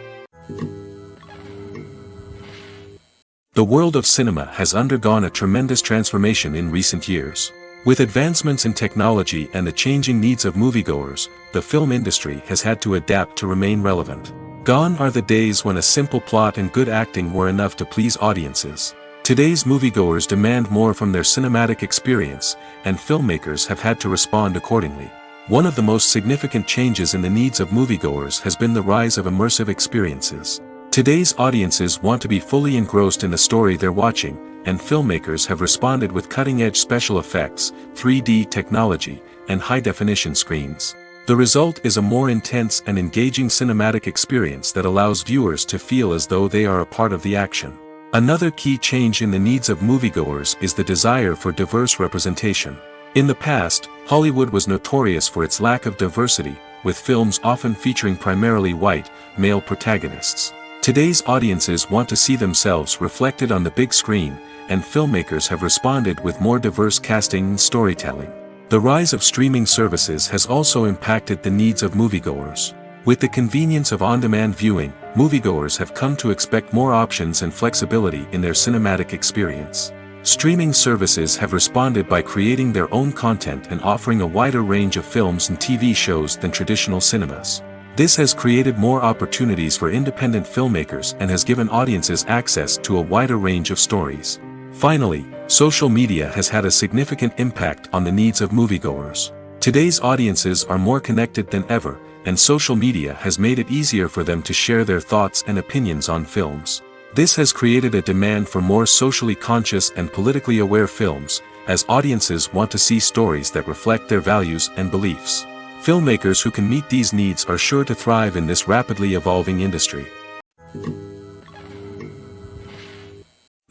The world of cinema has undergone a tremendous transformation in recent years. With advancements in technology and the changing needs of moviegoers, the film industry has had to adapt to remain relevant. Gone are the days when a simple plot and good acting were enough to please audiences. Today's moviegoers demand more from their cinematic experience, and filmmakers have had to respond accordingly. One of the most significant changes in the needs of moviegoers has been the rise of immersive experiences. Today's audiences want to be fully engrossed in the story they're watching, and filmmakers have responded with cutting-edge special effects, 3D technology, and high-definition screens. The result is a more intense and engaging cinematic experience that allows viewers to feel as though they are a part of the action. Another key change in the needs of moviegoers is the desire for diverse representation. In the past, Hollywood was notorious for its lack of diversity, with films often featuring primarily white, male protagonists. Today's audiences want to see themselves reflected on the big screen, and filmmakers have responded with more diverse casting and storytelling. The rise of streaming services has also impacted the needs of moviegoers. With the convenience of on-demand viewing, moviegoers have come to expect more options and flexibility in their cinematic experience. Streaming services have responded by creating their own content and offering a wider range of films and TV shows than traditional cinemas. This has created more opportunities for independent filmmakers and has given audiences access to a wider range of stories. Finally, social media has had a significant impact on the needs of moviegoers. Today's audiences are more connected than ever, and social media has made it easier for them to share their thoughts and opinions on films. This has created a demand for more socially conscious and politically aware films, as audiences want to see stories that reflect their values and beliefs. Filmmakers who can meet these needs are sure to thrive in this rapidly evolving industry.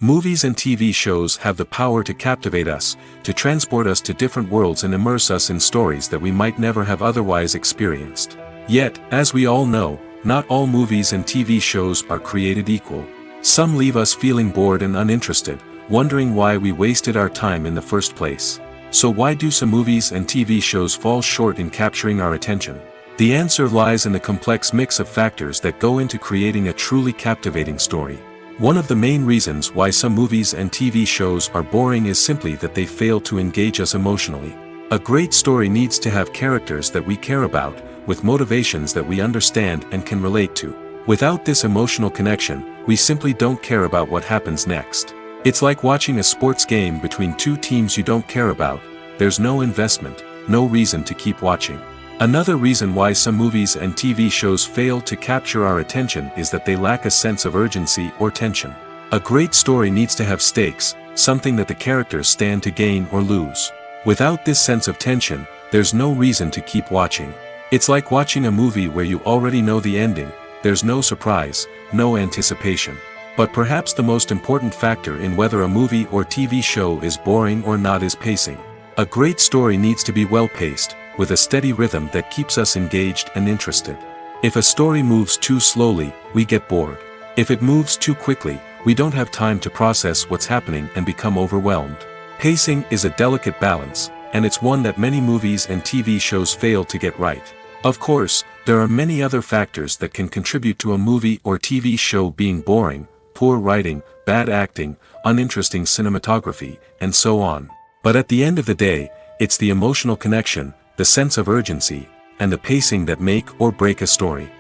Movies and TV shows have the power to captivate us, to transport us to different worlds and immerse us in stories that we might never have otherwise experienced. Yet, as we all know, not all movies and TV shows are created equal. Some leave us feeling bored and uninterested, wondering why we wasted our time in the first place. So why do some movies and TV shows fall short in capturing our attention? The answer lies in the complex mix of factors that go into creating a truly captivating story. One of the main reasons why some movies and TV shows are boring is simply that they fail to engage us emotionally. A great story needs to have characters that we care about, with motivations that we understand and can relate to. Without this emotional connection, we simply don't care about what happens next. It's like watching a sports game between two teams you don't care about. There's no investment, no reason to keep watching. Another reason why some movies and TV shows fail to capture our attention is that they lack a sense of urgency or tension. A great story needs to have stakes, something that the characters stand to gain or lose. Without this sense of tension, there's no reason to keep watching. It's like watching a movie where you already know the ending. There's no surprise, no anticipation. But perhaps the most important factor in whether a movie or TV show is boring or not is pacing. A great story needs to be well-paced, with a steady rhythm that keeps us engaged and interested. If a story moves too slowly, we get bored. If it moves too quickly, we don't have time to process what's happening and become overwhelmed. Pacing is a delicate balance, and it's one that many movies and TV shows fail to get right. Of course, there are many other factors that can contribute to a movie or TV show being boring: poor writing, bad acting, uninteresting cinematography, and so on. But at the end of the day, it's the emotional connection, the sense of urgency, and the pacing that make or break a story.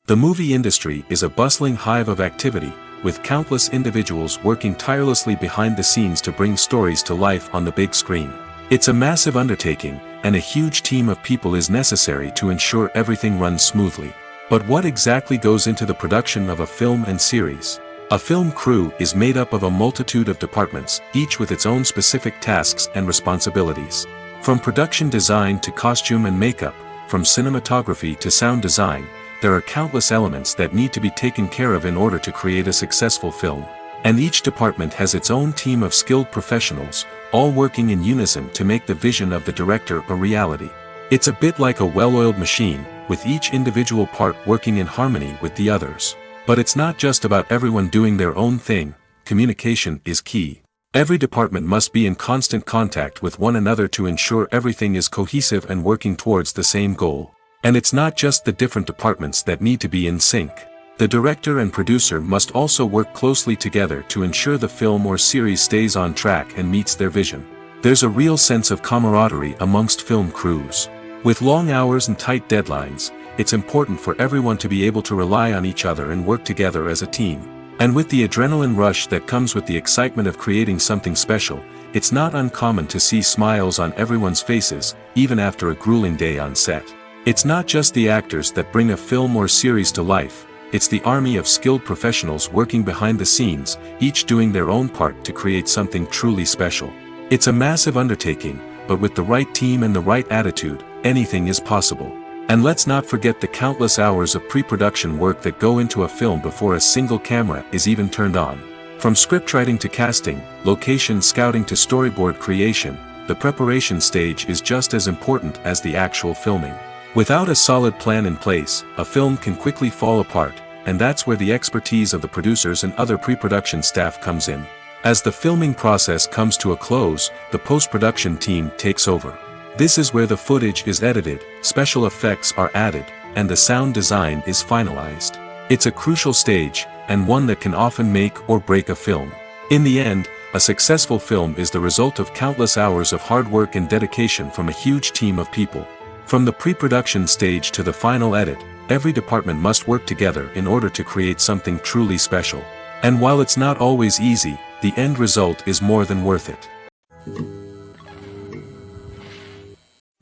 The movie industry is a bustling hive of activity, with countless individuals working tirelessly behind the scenes to bring stories to life on the big screen. It's a massive undertaking, and a huge team of people is necessary to ensure everything runs smoothly. But what exactly goes into the production of a film and series? A film crew is made up of a multitude of departments, each with its own specific tasks and responsibilities. From production design to costume and makeup, from cinematography to sound design, there are countless elements that need to be taken care of in order to create a successful film. And each department has its own team of skilled professionals, all working in unison to make the vision of the director a reality. It's a bit like a well-oiled machine, with each individual part working in harmony with the others. But it's not just about everyone doing their own thing. Communication is key. Every department must be in constant contact with one another to ensure everything is cohesive and working towards the same goal. And it's not just the different departments that need to be in sync. The director and producer must also work closely together to ensure the film or series stays on track and meets their vision. There's a real sense of camaraderie amongst film crews. With long hours and tight deadlines, it's important for everyone to be able to rely on each other and work together as a team. And with the adrenaline rush that comes with the excitement of creating something special, it's not uncommon to see smiles on everyone's faces, even after a grueling day on set. It's not just the actors that bring a film or series to life, it's the army of skilled professionals working behind the scenes, each doing their own part to create something truly special. It's a massive undertaking, but with the right team and the right attitude, anything is possible. And let's not forget the countless hours of pre-production work that go into a film before a single camera is even turned on. From scriptwriting to casting, location scouting to storyboard creation, the preparation stage is just as important as the actual filming. Without a solid plan in place, a film can quickly fall apart, and that's where the expertise of the producers and other pre-production staff comes in. As the filming process comes to a close, the post-production team takes over. This is where the footage is edited, special effects are added, and the sound design is finalized. It's a crucial stage, and one that can often make or break a film. In the end, a successful film is the result of countless hours of hard work and dedication from a huge team of people. From the pre-production stage to the final edit, every department must work together in order to create something truly special. And while it's not always easy, the end result is more than worth it.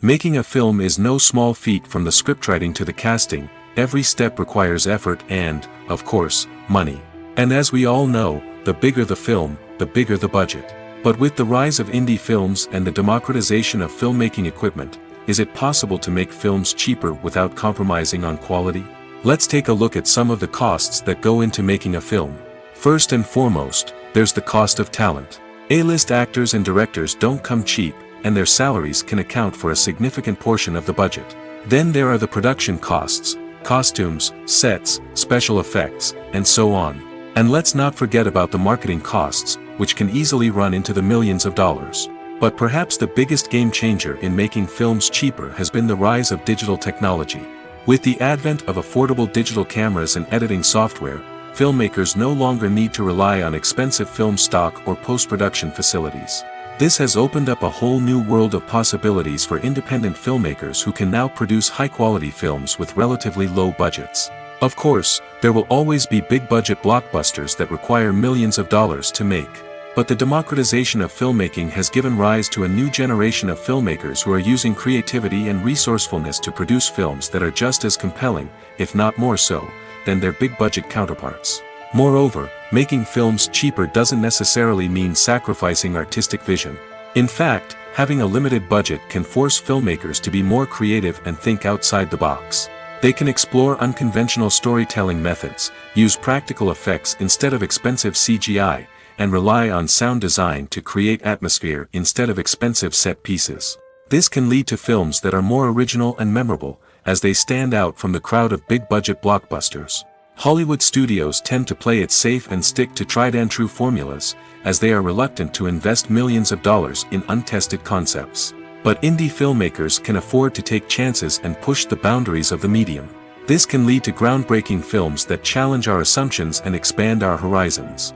Making a film is no small feat. From the scriptwriting to the casting, every step requires effort and, of course, money. And as we all know, the bigger the film, the bigger the budget. But with the rise of indie films and the democratization of filmmaking equipment, is it possible to make films cheaper without compromising on quality? Let's take a look at some of the costs that go into making a film. First and foremost, there's the cost of talent. A-list actors and directors don't come cheap, and their salaries can account for a significant portion of the budget. Then there are the production costs, costumes, sets, special effects, and so on. And let's not forget about the marketing costs, which can easily run into the millions of dollars. But perhaps the biggest game changer in making films cheaper has been the rise of digital technology. With the advent of affordable digital cameras and editing software, filmmakers no longer need to rely on expensive film stock or post-production facilities. This has opened up a whole new world of possibilities for independent filmmakers who can now produce high-quality films with relatively low budgets. Of course, there will always be big-budget blockbusters that require millions of dollars to make. But the democratization of filmmaking has given rise to a new generation of filmmakers who are using creativity and resourcefulness to produce films that are just as compelling, if not more so, than their big-budget counterparts. Moreover, making films cheaper doesn't necessarily mean sacrificing artistic vision. In fact, having a limited budget can force filmmakers to be more creative and think outside the box. They can explore unconventional storytelling methods, use practical effects instead of expensive CGI, and rely on sound design to create atmosphere instead of expensive set pieces. This can lead to films that are more original and memorable, as they stand out from the crowd of big-budget blockbusters. Hollywood studios tend to play it safe and stick to tried-and-true formulas, as they are reluctant to invest millions of dollars in untested concepts. But indie filmmakers can afford to take chances and push the boundaries of the medium. This can lead to groundbreaking films that challenge our assumptions and expand our horizons.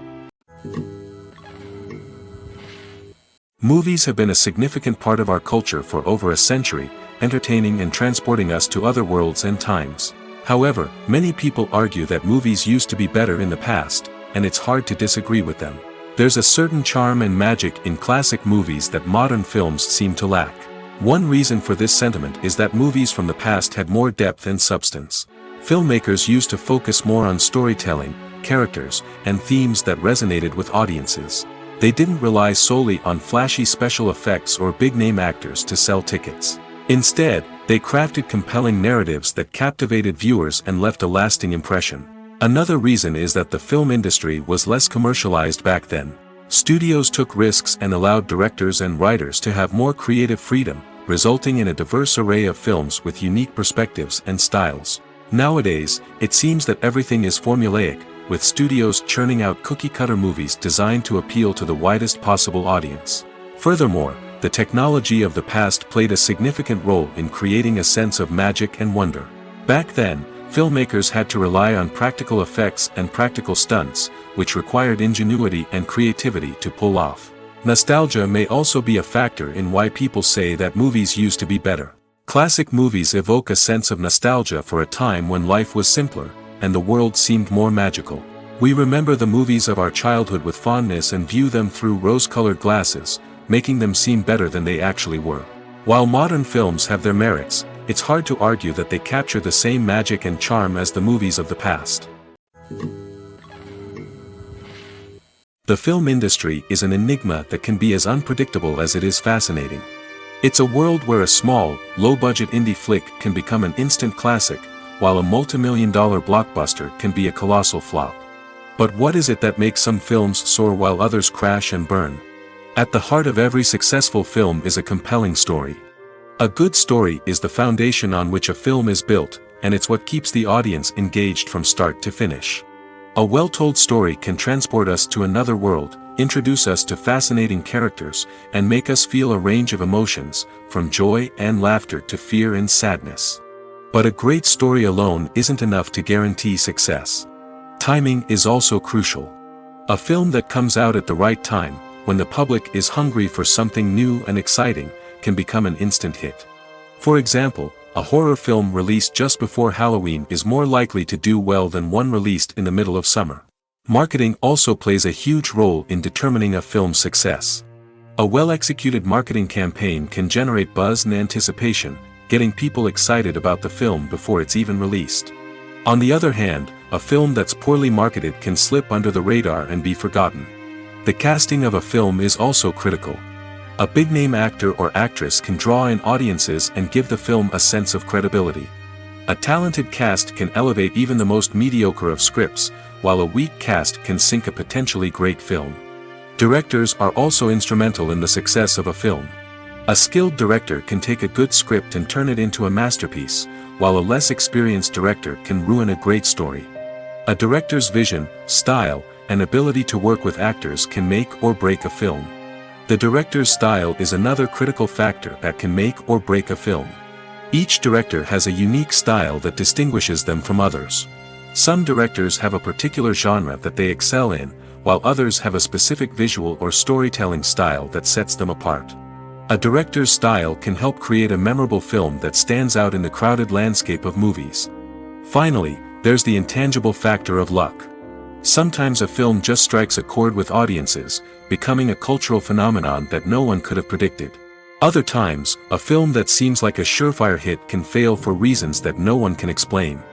Movies have been a significant part of our culture for over a century, entertaining and transporting us to other worlds and times. However, many people argue that movies used to be better in the past, and it's hard to disagree with them. There's a certain charm and magic in classic movies that modern films seem to lack. One reason for this sentiment is that movies from the past had more depth and substance. Filmmakers used to focus more on storytelling, characters, and themes that resonated with audiences. They didn't rely solely on flashy special effects or big-name actors to sell tickets. Instead, they crafted compelling narratives that captivated viewers and left a lasting impression. Another reason is that the film industry was less commercialized back then. Studios took risks and allowed directors and writers to have more creative freedom, resulting in a diverse array of films with unique perspectives and styles. Nowadays, it seems that everything is formulaic, with studios churning out cookie-cutter movies designed to appeal to the widest possible audience. Furthermore, the technology of the past played a significant role in creating a sense of magic and wonder. Back then, filmmakers had to rely on practical effects and practical stunts, which required ingenuity and creativity to pull off. Nostalgia may also be a factor in why people say that movies used to be better. Classic movies evoke a sense of nostalgia for a time when life was simpler, and the world seemed more magical. We remember the movies of our childhood with fondness and view them through rose-colored glasses, making them seem better than they actually were. While modern films have their merits, it's hard to argue that they capture the same magic and charm as the movies of the past. The film industry is an enigma that can be as unpredictable as it is fascinating. It's a world where a small, low-budget indie flick can become an instant classic, while a multi-million-dollar blockbuster can be a colossal flop. But what is it that makes some films soar while others crash and burn? At the heart of every successful film is a compelling story. A good story is the foundation on which a film is built, and it's what keeps the audience engaged from start to finish. A well-told story can transport us to another world, introduce us to fascinating characters, and make us feel a range of emotions, from joy and laughter to fear and sadness. But a great story alone isn't enough to guarantee success. Timing is also crucial. A film that comes out at the right time, when the public is hungry for something new and exciting, can become an instant hit. For example, a horror film released just before Halloween is more likely to do well than one released in the middle of summer. Marketing also plays a huge role in determining a film's success. A well-executed marketing campaign can generate buzz and anticipation, getting people excited about the film before it's even released. On the other hand, a film that's poorly marketed can slip under the radar and be forgotten. The casting of a film is also critical. A big-name actor or actress can draw in audiences and give the film a sense of credibility. A talented cast can elevate even the most mediocre of scripts, while a weak cast can sink a potentially great film. Directors are also instrumental in the success of a film. A skilled director can take a good script and turn it into a masterpiece, while a less experienced director can ruin a great story. A director's vision, style, and ability to work with actors can make or break a film. The director's style is another critical factor that can make or break a film. Each director has a unique style that distinguishes them from others. Some directors have a particular genre that they excel in, while others have a specific visual or storytelling style that sets them apart. A director's style can help create a memorable film that stands out in the crowded landscape of movies. Finally, there's the intangible factor of luck. Sometimes a film just strikes a chord with audiences, becoming a cultural phenomenon that no one could have predicted. Other times, a film that seems like a surefire hit can fail for reasons that no one can explain.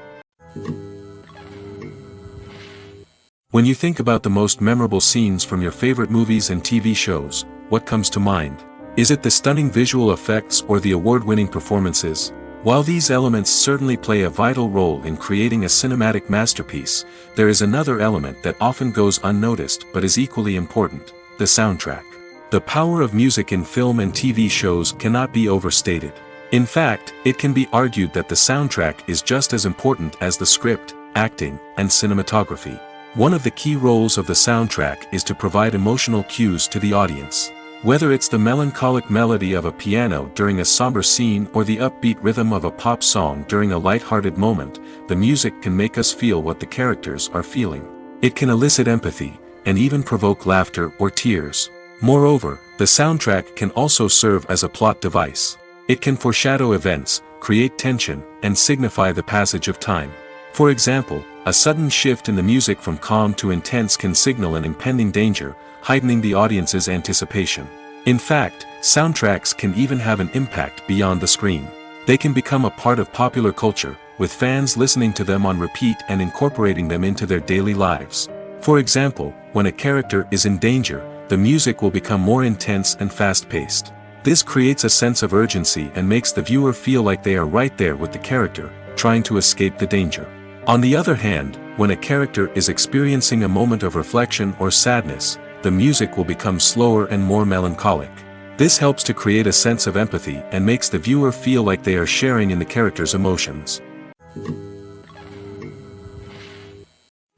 When you think about the most memorable scenes from your favorite movies and TV shows, what comes to mind? Is it the stunning visual effects or the award-winning performances? While these elements certainly play a vital role in creating a cinematic masterpiece, there is another element that often goes unnoticed but is equally important: the soundtrack. The power of music in film and TV shows cannot be overstated. In fact, it can be argued that the soundtrack is just as important as the script, acting, and cinematography. One of the key roles of the soundtrack is to provide emotional cues to the audience. Whether it's the melancholic melody of a piano during a somber scene or the upbeat rhythm of a pop song during a light-hearted moment, the music can make us feel what the characters are feeling. It can elicit empathy, and even provoke laughter or tears. Moreover, the soundtrack can also serve as a plot device. It can foreshadow events, create tension, and signify the passage of time. For example, a sudden shift in the music from calm to intense can signal an impending danger, heightening the audience's anticipation. In fact, soundtracks can even have an impact beyond the screen. They can become a part of popular culture, with fans listening to them on repeat and incorporating them into their daily lives. For example, when a character is in danger, the music will become more intense and fast-paced. This creates a sense of urgency and makes the viewer feel like they are right there with the character, trying to escape the danger. On the other hand, when a character is experiencing a moment of reflection or sadness, the music will become slower and more melancholic. This helps to create a sense of empathy and makes the viewer feel like they are sharing in the character's emotions.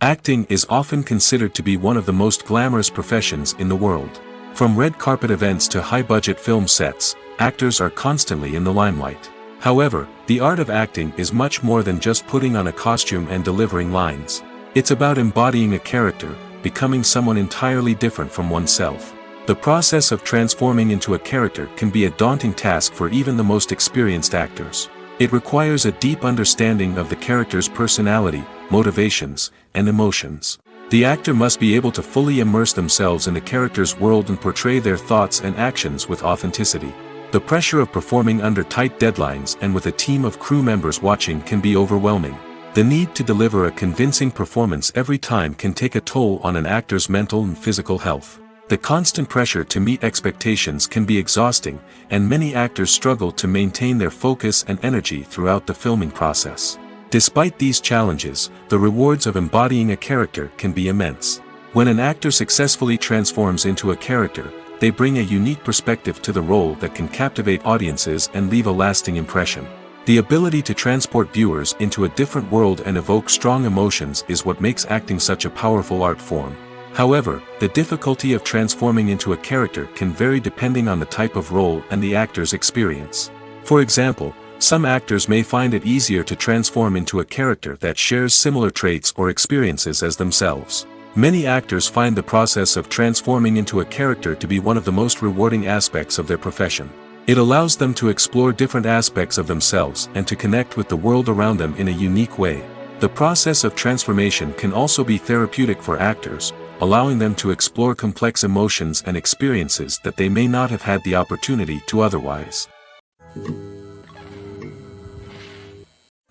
Acting is often considered to be one of the most glamorous professions in the world. From red carpet events to high-budget film sets, actors are constantly in the limelight. However, the art of acting is much more than just putting on a costume and delivering lines. It's about embodying a character, becoming someone entirely different from oneself. The process of transforming into a character can be a daunting task for even the most experienced actors. It requires a deep understanding of the character's personality, motivations, and emotions. The actor must be able to fully immerse themselves in the character's world and portray their thoughts and actions with authenticity. The pressure of performing under tight deadlines and with a team of crew members watching can be overwhelming. The need to deliver a convincing performance every time can take a toll on an actor's mental and physical health. The constant pressure to meet expectations can be exhausting, and many actors struggle to maintain their focus and energy throughout the filming process. Despite these challenges, the rewards of embodying a character can be immense. When an actor successfully transforms into a character, they bring a unique perspective to the role that can captivate audiences and leave a lasting impression. The ability to transport viewers into a different world and evoke strong emotions is what makes acting such a powerful art form. However, the difficulty of transforming into a character can vary depending on the type of role and the actor's experience. For example, some actors may find it easier to transform into a character that shares similar traits or experiences as themselves. Many actors find the process of transforming into a character to be one of the most rewarding aspects of their profession. It allows them to explore different aspects of themselves and to connect with the world around them in a unique way. The process of transformation can also be therapeutic for actors, allowing them to explore complex emotions and experiences that they may not have had the opportunity to otherwise.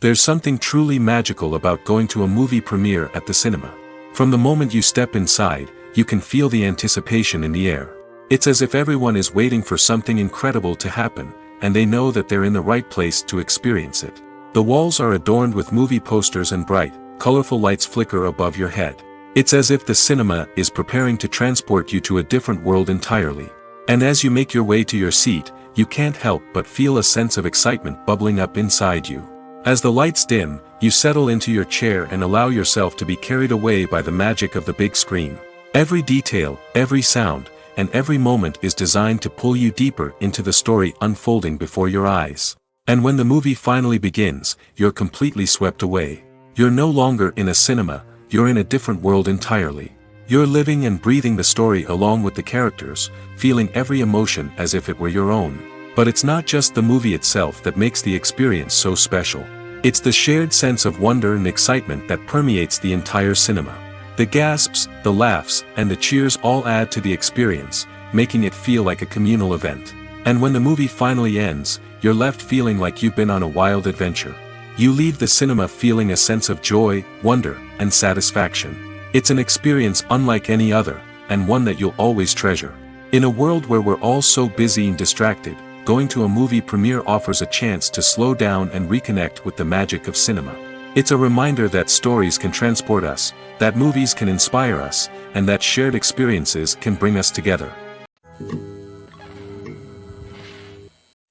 There's something truly magical about going to a movie premiere at the cinema. From the moment you step inside, you can feel the anticipation in the air. It's as if everyone is waiting for something incredible to happen, and they know that they're in the right place to experience it. The walls are adorned with movie posters and bright, colorful lights flicker above your head. It's as if the cinema is preparing to transport you to a different world entirely. And as you make your way to your seat, you can't help but feel a sense of excitement bubbling up inside you. As the lights dim, you settle into your chair and allow yourself to be carried away by the magic of the big screen. Every detail, every sound, and every moment is designed to pull you deeper into the story unfolding before your eyes. And when the movie finally begins, you're completely swept away. You're no longer in a cinema, you're in a different world entirely. You're living and breathing the story along with the characters, feeling every emotion as if it were your own. But it's not just the movie itself that makes the experience so special. It's the shared sense of wonder and excitement that permeates the entire cinema. The gasps, the laughs, and the cheers all add to the experience, making it feel like a communal event. And when the movie finally ends, you're left feeling like you've been on a wild adventure. You leave the cinema feeling a sense of joy, wonder, and satisfaction. It's an experience unlike any other, and one that you'll always treasure. In a world where we're all so busy and distracted, going to a movie premiere offers a chance to slow down and reconnect with the magic of cinema. It's a reminder that stories can transport us, that movies can inspire us, and that shared experiences can bring us together.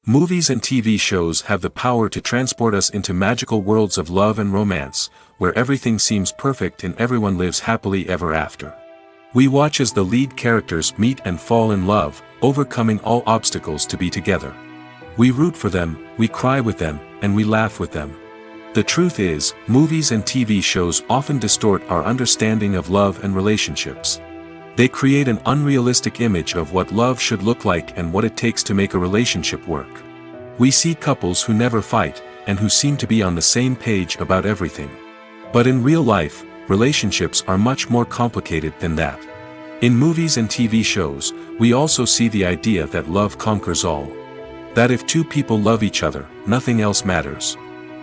Movies and TV shows have the power to transport us into magical worlds of love and romance, where everything seems perfect and everyone lives happily ever after. We watch as the lead characters meet and fall in love, overcoming all obstacles to be together. We root for them, we cry with them, and we laugh with them. The truth is, movies and TV shows often distort our understanding of love and relationships. They create an unrealistic image of what love should look like and what it takes to make a relationship work. We see couples who never fight, and who seem to be on the same page about everything. But in real life, relationships are much more complicated than that. In movies and TV shows, we also see the idea that love conquers all. That if two people love each other, nothing else matters.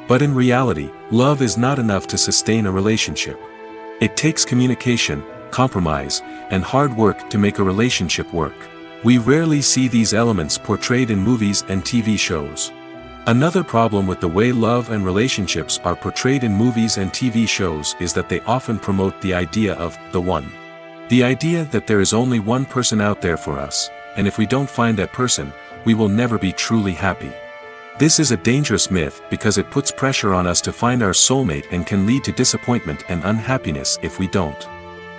But in reality, love is not enough to sustain a relationship. It takes communication, compromise, and hard work to make a relationship work. We rarely see these elements portrayed in movies and TV shows. Another problem with the way love and relationships are portrayed in movies and TV shows is that they often promote the idea of the one. The idea that there is only one person out there for us, and if we don't find that person, we will never be truly happy. This is a dangerous myth because it puts pressure on us to find our soulmate and can lead to disappointment and unhappiness if we don't.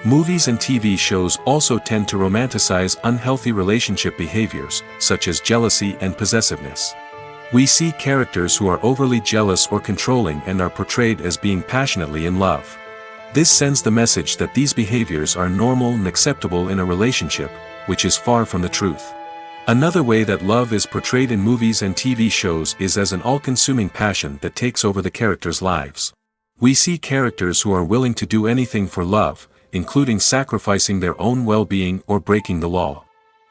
Movies and TV shows also tend to romanticize unhealthy relationship behaviors, such as jealousy and possessiveness. We see characters who are overly jealous or controlling and are portrayed as being passionately in love. This sends the message that these behaviors are normal and acceptable in a relationship, which is far from the truth. Another way that love is portrayed in movies and TV shows is as an all-consuming passion that takes over the characters' lives. We see characters who are willing to do anything for love, including sacrificing their own well-being or breaking the law.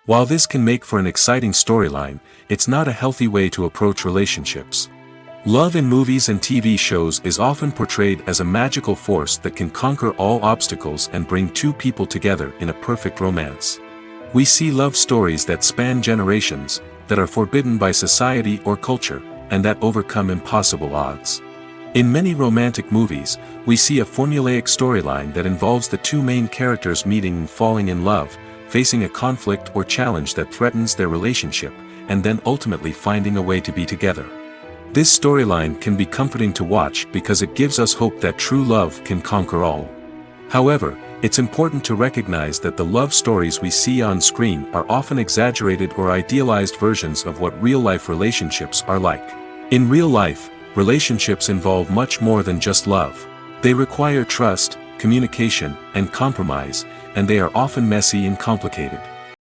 While this can make for an exciting storyline, it's not a healthy way to approach relationships. Love in movies and TV shows is often portrayed as a magical force that can conquer all obstacles and bring two people together in a perfect romance. We see love stories that span generations, that are forbidden by society or culture, and that overcome impossible odds. In many romantic movies, we see a formulaic storyline that involves the two main characters meeting and falling in love, facing a conflict or challenge that threatens their relationship, and then ultimately finding a way to be together. This storyline can be comforting to watch because it gives us hope that true love can conquer all. However, it's important to recognize that the love stories we see on screen are often exaggerated or idealized versions of what real-life relationships are like. In real life, relationships involve much more than just love. They require trust, communication, and compromise, and they are often messy and complicated.